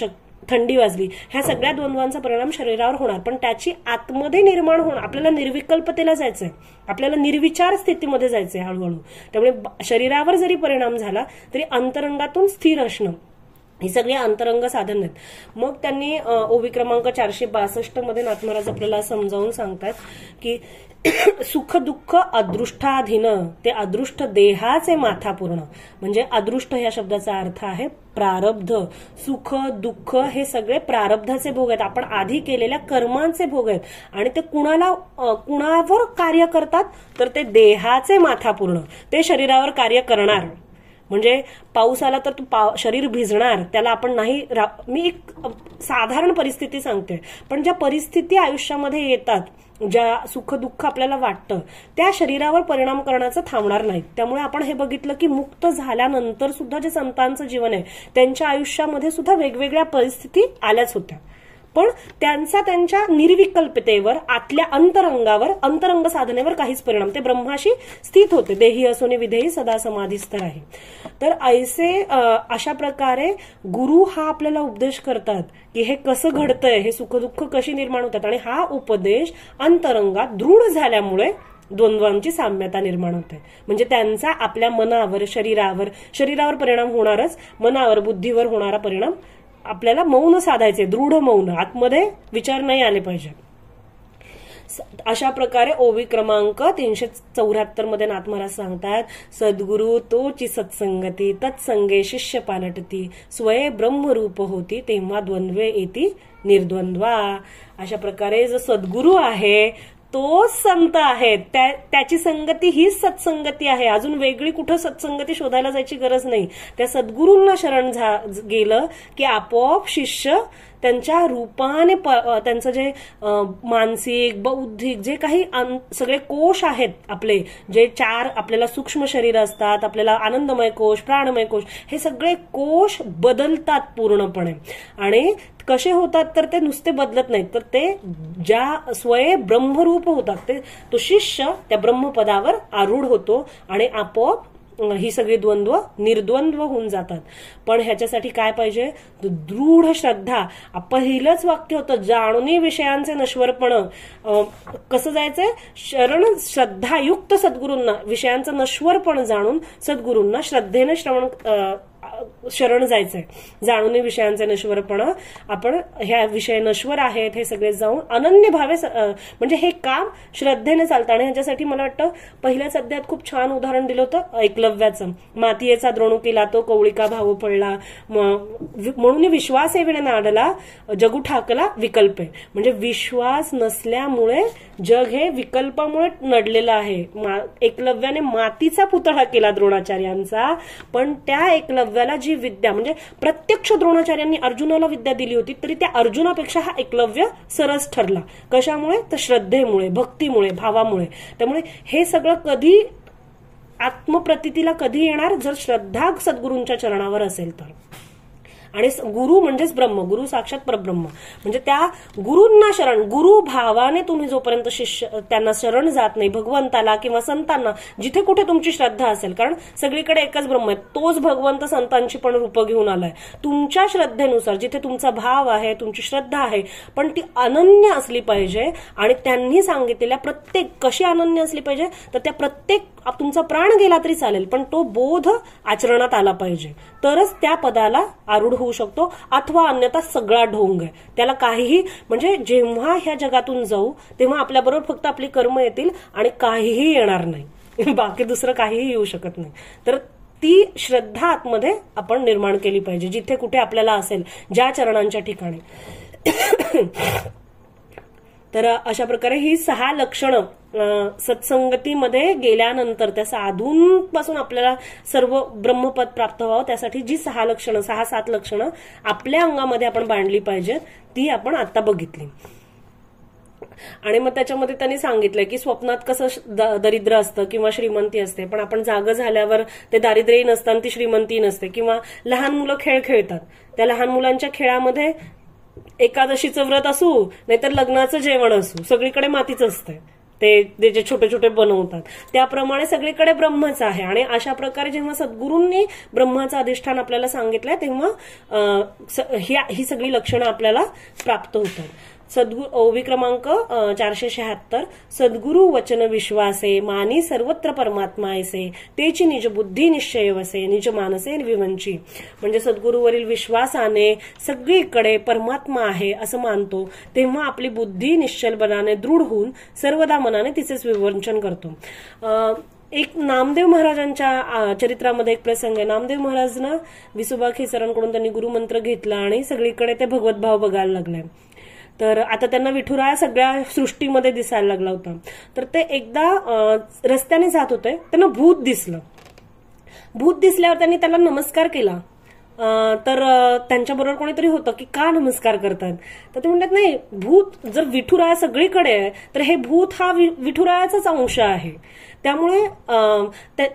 थंडी वाजली, ह्या सगळ्या द्वंद्वांचा परिणाम शरीरावर होणार. पण त्याची आतमध्ये निर्माण होणार. आपल्याला निर्विकल्पतेला जायचंय, आपल्याला निर्विचार स्थितीमध्ये जायचंय हळूहळू. त्यामुळे शरीरावर जरी परिणाम झाला तरी अंतरंगातून स्थिर असणं ही सगळी अंतरंग साधन आहेत. मग त्यांनी ओवी क्रमांक 462 मध्ये नाथ महाराज आपल्याला समजावून सांगतात की सुख दुःख अदृष्टाधीन, ते अदृष्ट देहाचे माथापूर्ण. म्हणजे अदृष्ट या शब्दाचा अर्थ आहे प्रारब्ध. सुख दुःख हे सगळे प्रारब्धाचे भोग आहेत, आपण आधी केलेल्या कर्मांचे भोग आहेत. आणि ते कुणावर कार्य करतात, तर ते देहाचे माथापूर्ण, ते शरीरावर कार्य करणार. म्हणजे पाऊस आला तर शरीर भिजणार, त्याला आपण नाही. मी एक साधारण परिस्थिती सांगते, पण ज्या परिस्थिती आयुष्यामध्ये येतात, ज्या सुख दुःख आपल्याला वाटतं, त्या शरीरावर परिणाम करण्याचं थांबणार नाहीत. त्यामुळे आपण हे बघितलं की मुक्त झाल्यानंतर सुद्धा जे संतांचं जीवन आहे, त्यांच्या आयुष्यामध्ये सुद्धा वेगवेगळ्या परिस्थिती आल्याच होत्या. पण त्यांच्या निर्विकल्पतेवर, आतल्या अंतरंग साधनेवर काहीच परिणाम, ते ब्रह्माशी स्थित होते. देही असोनी विधेही सदा समाधीस्थ आहे. तर अशा प्रकारे गुरु हा आपल्याला उपदेश करतात की हे कसं घडतंय, हे सुखदुःख कशी निर्माण होतात. आणि हा उपदेश अंतरंगात दृढ झाल्यामुळे द्वंद्वांची साम्यता निर्माण होते. म्हणजे त्यांचा आपल्या मनावर, शरीरावर परिणाम होणारच, मनावर, बुद्धीवर होणारा परिणाम आपल्याला मौन साधायचे, दृढ मौन, आतमध्ये विचार नाही आले पाहिजे. अशा प्रकारे ओवी क्रमांक 374 मध्ये नाथ महाराज सांगतात, सद्गुरु तोची सत्संगती, तत्संगे शिष्य पालटती, स्वये ब्रह्मरूप होती, तेव्हा द्वंद्वे येती निर्द्वंद्वा. अशा प्रकारे जो सद्गुरु आहे तो संत आहे, त्याची संगती हीच सत्संगती आहे. अजून वेगळी कुठं सत्संगती शोधायला जायची गरज नाही. त्या सद्गुरूंना शरण गेलं की आपोआप शिष्य त्यांच्या रूपाने, त्यांचं जे मानसिक, बौद्धिक, जे काही सगळे कोश आहेत आपले, जे 4 आपल्याला सूक्ष्म शरीर असतात, आपल्याला आनंदमय कोश, प्राणमय कोश, हे सगळे कोश बदलतात पूर्णपणे. आणि कसे होतात, तर ते नुसते बदलत नाहीत, तर ते ज्या स्वये ब्रह्मरूप होतात, तो शिष्य त्या ब्रह्मपदावर आरूढ होतो आणि आपोआप ही सगळी द्वंद्व निर्द्वंद्व होऊन जातात. पण ह्याच्यासाठी काय पाहिजे, दृढ श्रद्धा. पहिलंच वाक्य होतं, जाणूनी विषयांचे नश्वरपण. कसं जायचंय, श्रद्धायुक्त सद्गुरूंना, विषयांचं नश्वरपण जाणून सद्गुरूंना श्रद्धेने शरण जायचंय. जाणून विषयांचे नश्वरपण, आपण ह्या विषय नश्वर आहेत हे सगळे जाऊन अनन्य भावे, म्हणजे हे काम श्रद्धेने चालतं. आणि ह्याच्यासाठी मला वाटतं पहिल्याच अध्यायात खूप छान उदाहरण दिलं होतं एकलव्याचं. मातीयेचा द्रोणू केला तो कवळिका भाव पडला, म्हणून विश्वास येविणे नाडला, जगू ठाकला विकल्पे. म्हणजे विश्वास नसल्यामुळे जग हे विकल्पामुळे नडलेलं आहे. एकलव्याने मातीचा पुतळा केला द्रोणाचार्यांचा, पण त्या एकलव्याला जी विद्या, म्हणजे प्रत्यक्ष द्रोणाचार्यांनी अर्जुनाला विद्या दिली होती, तरी त्या अर्जुनापेक्षा हा एकलव्य सरस ठरला. कशामुळे, तर श्रद्धेमुळे, भक्तीमुळे, भावामुळे. त्यामुळे हे सगळं कधी आत्मप्रतीतीला कधी येणार, जर श्रद्धा सद्गुरूंच्या चरणावर असेल तर. आणि गुरु म्हणजेच ब्रह्म, गुरु साक्षात परब्रह्म. म्हणजे त्या गुरूंना शरण, गुरु भावाने तुम्ही जोपर्यंत शिष्य त्यांना शरण जात नाही, भगवंताला किंवा संतांना, जिथे कुठे तुमची श्रद्धा असेल, कारण सगळीकडे एकच ब्रह्म आहे, तोच भगवंत संतांची पण रूप घेऊन आलाय. तुमच्या श्रद्धेनुसार जिथे तुमचा भाव आहे, तुमची श्रद्धा आहे, पण ती अनन्य असली पाहिजे. आणि त्यांनी सांगितलेल्या प्रत्येक, कशी अनन्य असली पाहिजे, तर त्या प्रत्येक, तुमचा प्राण गेला तरी चालेल, पण तो बोध आचरणात आला पाहिजे, तरच त्या पदाला आरूढ होऊ शकतो. अथवा अन्यथा सगळा ढोंग आहे, त्याला काहीही, म्हणजे जेव्हा ह्या जगातून जाऊ तेव्हा आपल्याबरोबर फक्त आपली कर्म येतील आणि काहीही येणार नाही, बाकी दुसरं काहीही येऊ शकत नाही. तर ती श्रद्धा आतमध्ये आपण निर्माण केली पाहिजे, जिथे कुठे आपल्याला असेल, ज्या चरणांच्या ठिकाणी. तर अशा प्रकारे ही 6 लक्षणं सत्संगतीमध्ये गेल्यानंतर, त्या साधूंपासून आपल्याला सर्व ब्रह्मपद प्राप्त व्हावं, त्यासाठी जी 6 लक्षणं, 6-7 लक्षणं आपल्या अंगामध्ये आपण बांधली पाहिजेत, ती आपण आता बघितली. आणि मग त्याच्यामध्ये त्यांनी सांगितलंय की स्वप्नात कसं दरिद्र असतं किंवा श्रीमंती असते, पण आपण जागं झाल्यावर ते दारिद्र्यही नसतं आणि ती श्रीमंती नसते. किंवा लहान मुलं खेळ खेळतात, त्या लहान मुलांच्या खेळामध्ये एकादशीचं व्रत असू, नाहीतर लग्नाचं जेवण असू, सगळीकडे मातीच असतंय, ते जे छोटे छोटे बनवतात. त्याप्रमाणे सगळीकडे ब्रह्मच आहे. आणि अशा प्रकारे जेव्हा सद्गुरूंनी ब्रह्माचं अधिष्ठान आपल्याला सांगितलंय, तेव्हा ही सगळी लक्षणं आपल्याला प्राप्त होतात. ओवी क्रमांक 476. सद्गुरु वचन विश्वासे मानी सर्वत्र परमात्मा ऐसे तेची निज बुद्धी निश्चय वसे निज मानसे विवंची. म्हणजे सद्गुरूवरील विश्वासाने सगळीकडे परमात्मा आहे असं मानतो तेव्हा आपली बुद्धी निश्चलपणाने दृढ होऊन सर्वदा मनाने तिचेच विवंचन करतो. एक नामदेव महाराजांच्या चरित्रामध्ये एक प्रसंग आहे. नामदेव महाराजना विसोबा खेचरांकडून त्यांनी गुरुमंत्र घेतला आणि सगळीकडे ते भगवतभाव बघायला लागले. तर आता त्यांना विठुराया सगळ्या सृष्टीमध्ये दिसायला लागला होता. तर ते एकदा रस्त्याने जात होते, त्यांना भूत दिसलं. भूत दिसल्यावर त्यांनी त्याला नमस्कार केला. तर त्यांच्याबरोबर कोणीतरी होतं की का नमस्कार करतात. तर ते म्हणतात नाही, भूत जर विठुराया सगळीकडे आहे तर हे भूत हा विठुरायाचाच अंश आहे. त्यामुळे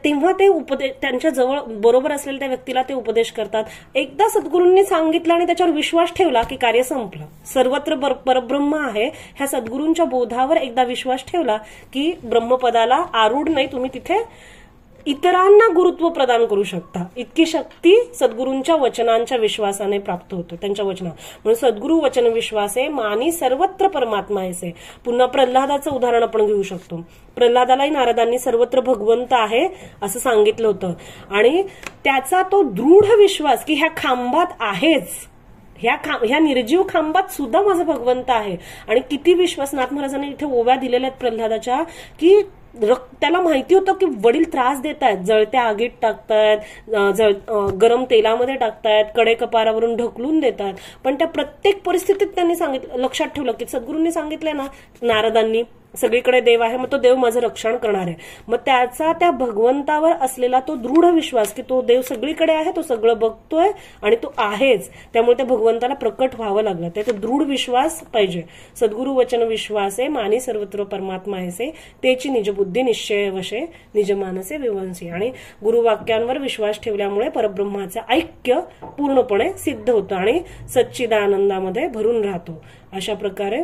तेव्हा ते त्यांच्या जवळ बरोबर असलेल्या त्या व्यक्तीला ते उपदेश करतात. एकदा सद्गुरूंनी सांगितलं आणि त्याच्यावर विश्वास ठेवला की कार्य संपलं. सर्वत्र परब्रह्म आहे ह्या सद्गुरूंच्या बोधावर एकदा विश्वास ठेवला की ब्रह्मपदाला आरूढ नाही, तुम्ही तिथे इतरांना गुरुत्व प्रदान करू शकता. इतकी शक्ती सद्गुरूंच्या वचनांच्या विश्वासाने प्राप्त होतो, त्यांच्या वचना. म्हणून सद्गुरू वचन विश्वासे मानी सर्वत्र परमात्मा ऐसे. पुन्हा प्रल्हादाचं उदाहरण आपण घेऊ शकतो. प्रल्हादालाही नारदांनी सर्वत्र भगवंत आहे असं सांगितलं होतं आणि त्याचा तो दृढ विश्वास की ह्या खांबात आहेच, ह्या निर्जीव खांबात सुद्धा माझा भगवंत आहे. आणि किती विश्वास नाथ महाराजांनी इथे ओव्या दिलेल्या आहेत प्रल्हादाच्या की त्याला माहिती होतं की वडील त्रास देत आहेत, जळत्या आगीत टाकतायत, गरम तेलामध्ये टाकतायत, कडे कपारावरून ढकलून देतात. पण त्या प्रत्येक परिस्थितीत त्यांनी सांगितलं, लक्षात ठेवलं की सद्गुरूंनी सांगितलंय ना नारदांनी सगळीकडे देव आहे, मग तो देव माझं रक्षण करणार आहे. मग त्याचा त्या भगवंतावर असलेला तो दृढ विश्वास की तो देव सगळीकडे आहे, तो सगळं बघतोय आणि तो आहेच, त्यामुळे त्या भगवंताला प्रकट व्हावं लागलं. ते दृढ विश्वास पाहिजे. सद्गुरु वचन विश्वासे मानी सर्वत्र परमात्मा ऐसे तेची निज बुद्धी निश्चय वशे निज मानसे विवंसी. आणि गुरुवाक्यांवर विश्वास ठेवल्यामुळे परब्रह्माचं ऐक्य पूर्णपणे सिद्ध होतं आणि सच्चिदानंदामध्ये भरून राहतो. अशा प्रकारे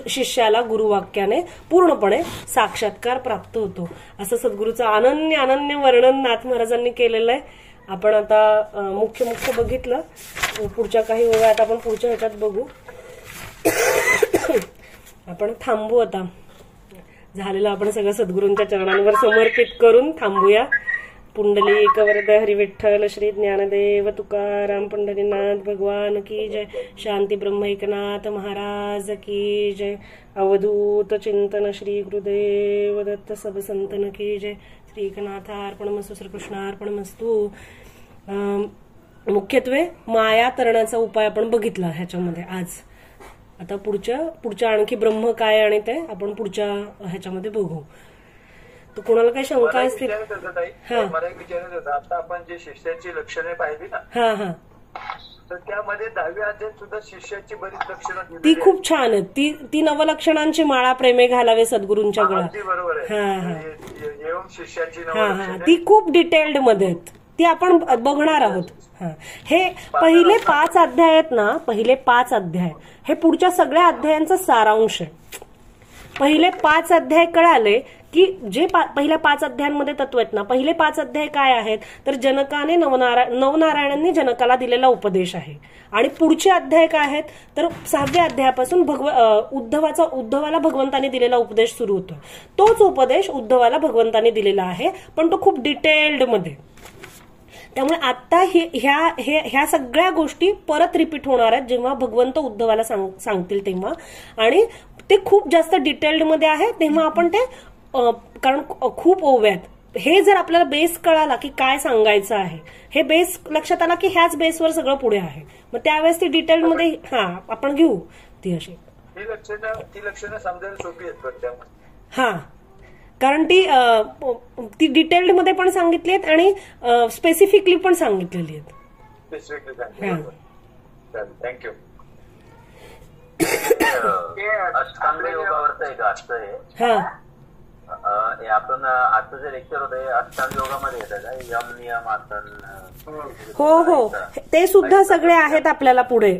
शिष्याला गुरुवाक्याने पूर्णपणे साक्षात्कार प्राप्त होतो. असं सद्गुरूचं अनन्य वर्णन नाथ महाराजांनी केलेलं आहे. आपण आता मुख्य बघितलं. पुढच्या काही ओव्या आता आपण पुढच्या ह्याच्यात बघू. आपण थांबू आता. झालेलं आपण सगळं सद्गुरूंच्या चरणांवर समर्पित करून थांबूया. पुंडलिक वरद हरी विठ्ठल श्री ज्ञानदेव तुकाराम पंढरीनाथ भगवान की जय. शांती ब्रह्म एकनाथ महाराज की जय. अवधूत चिंतन श्री गुरुदेव दत्त सब संतन की जय. श्री एकनाथार्पणमस्तु श्रीकृष्णार्पणमस्तु. मुख्यत्वे माया तरण्याचा उपाय आपण बघितला ह्याच्यामध्ये आज. आता पुढच्या आणखी ब्रह्म काय आणि ते आपण पुढच्या ह्याच्यामध्ये बघू. तर कोणाला काही शंका असतील? मला एक विचारायचं होतं, आता आपण जे शिष्याची लक्षणे पाहिली ना, तर त्यामध्ये 10व्या अध्यायात सुद्धा शिष्याची बरीच लक्षणं ती खूप छान आहेत. ती नवलक्षणांची माळा प्रेमे घालावे सद्गुरूंच्या गळ्यात. बरोबर आहे. शिष्याची ती खूप डिटेल्ड मध्ये आहेत. ती आपण बघणार आहोत. हे पहिले 5 अध्याय आहेत ना, पहिले 5 अध्याय हे पुढच्या सगळ्या अध्यायांचा सारांश आहे. पहिले 5 अध्याय कळाले की जे पहिल्या 5 अध्यायांमध्ये तत्व आहेत ना, पहिले 5 अध्याय काय आहेत तर जनकाने नवनारायणांनी जनकाला दिलेला उपदेश आहे. आणि पुढचे अध्याय काय आहेत तर 6व्या अध्यायापासून उद्धवाला भगवंताने दिलेला उपदेश सुरू होतो. तोच उपदेश उद्धवाला भगवंताने दिलेला आहे, पण तो खूप डिटेल्ड मध्ये. त्यामुळे आता ह्या सगळ्या गोष्टी परत रिपीट होणार आहेत जेव्हा भगवंत उद्धवाला सांगतील तेव्हा. आणि ते खूप जास्त डिटेल्ड मध्ये आहे तेव्हा आपण ते, कारण खूप ओव्यात, हे जर आपल्याला बेस कळाला की काय सांगायचं आहे, हे बेस लक्षात आला की ह्याच बेसवर सगळं पुढे आहे, मग त्यावेळेस ती डिटेल मध्ये आपण घेऊ ती अशी. ती लक्षणं समजायला सोपी आहेत. कारण ती डिटेल्ड मध्ये पण सांगितली आहेत आणि स्पेसिफिकली पण सांगितलेली आहेत. थँक्यू. अष्टांग योगावरचं एक असतं हे आपण आजचं जे लेक्चर होतं हे अष्टांग योगामध्ये येतं का? यम नियम आसन. हो ते सुद्धा सगळे आहेत आपल्याला पुढे.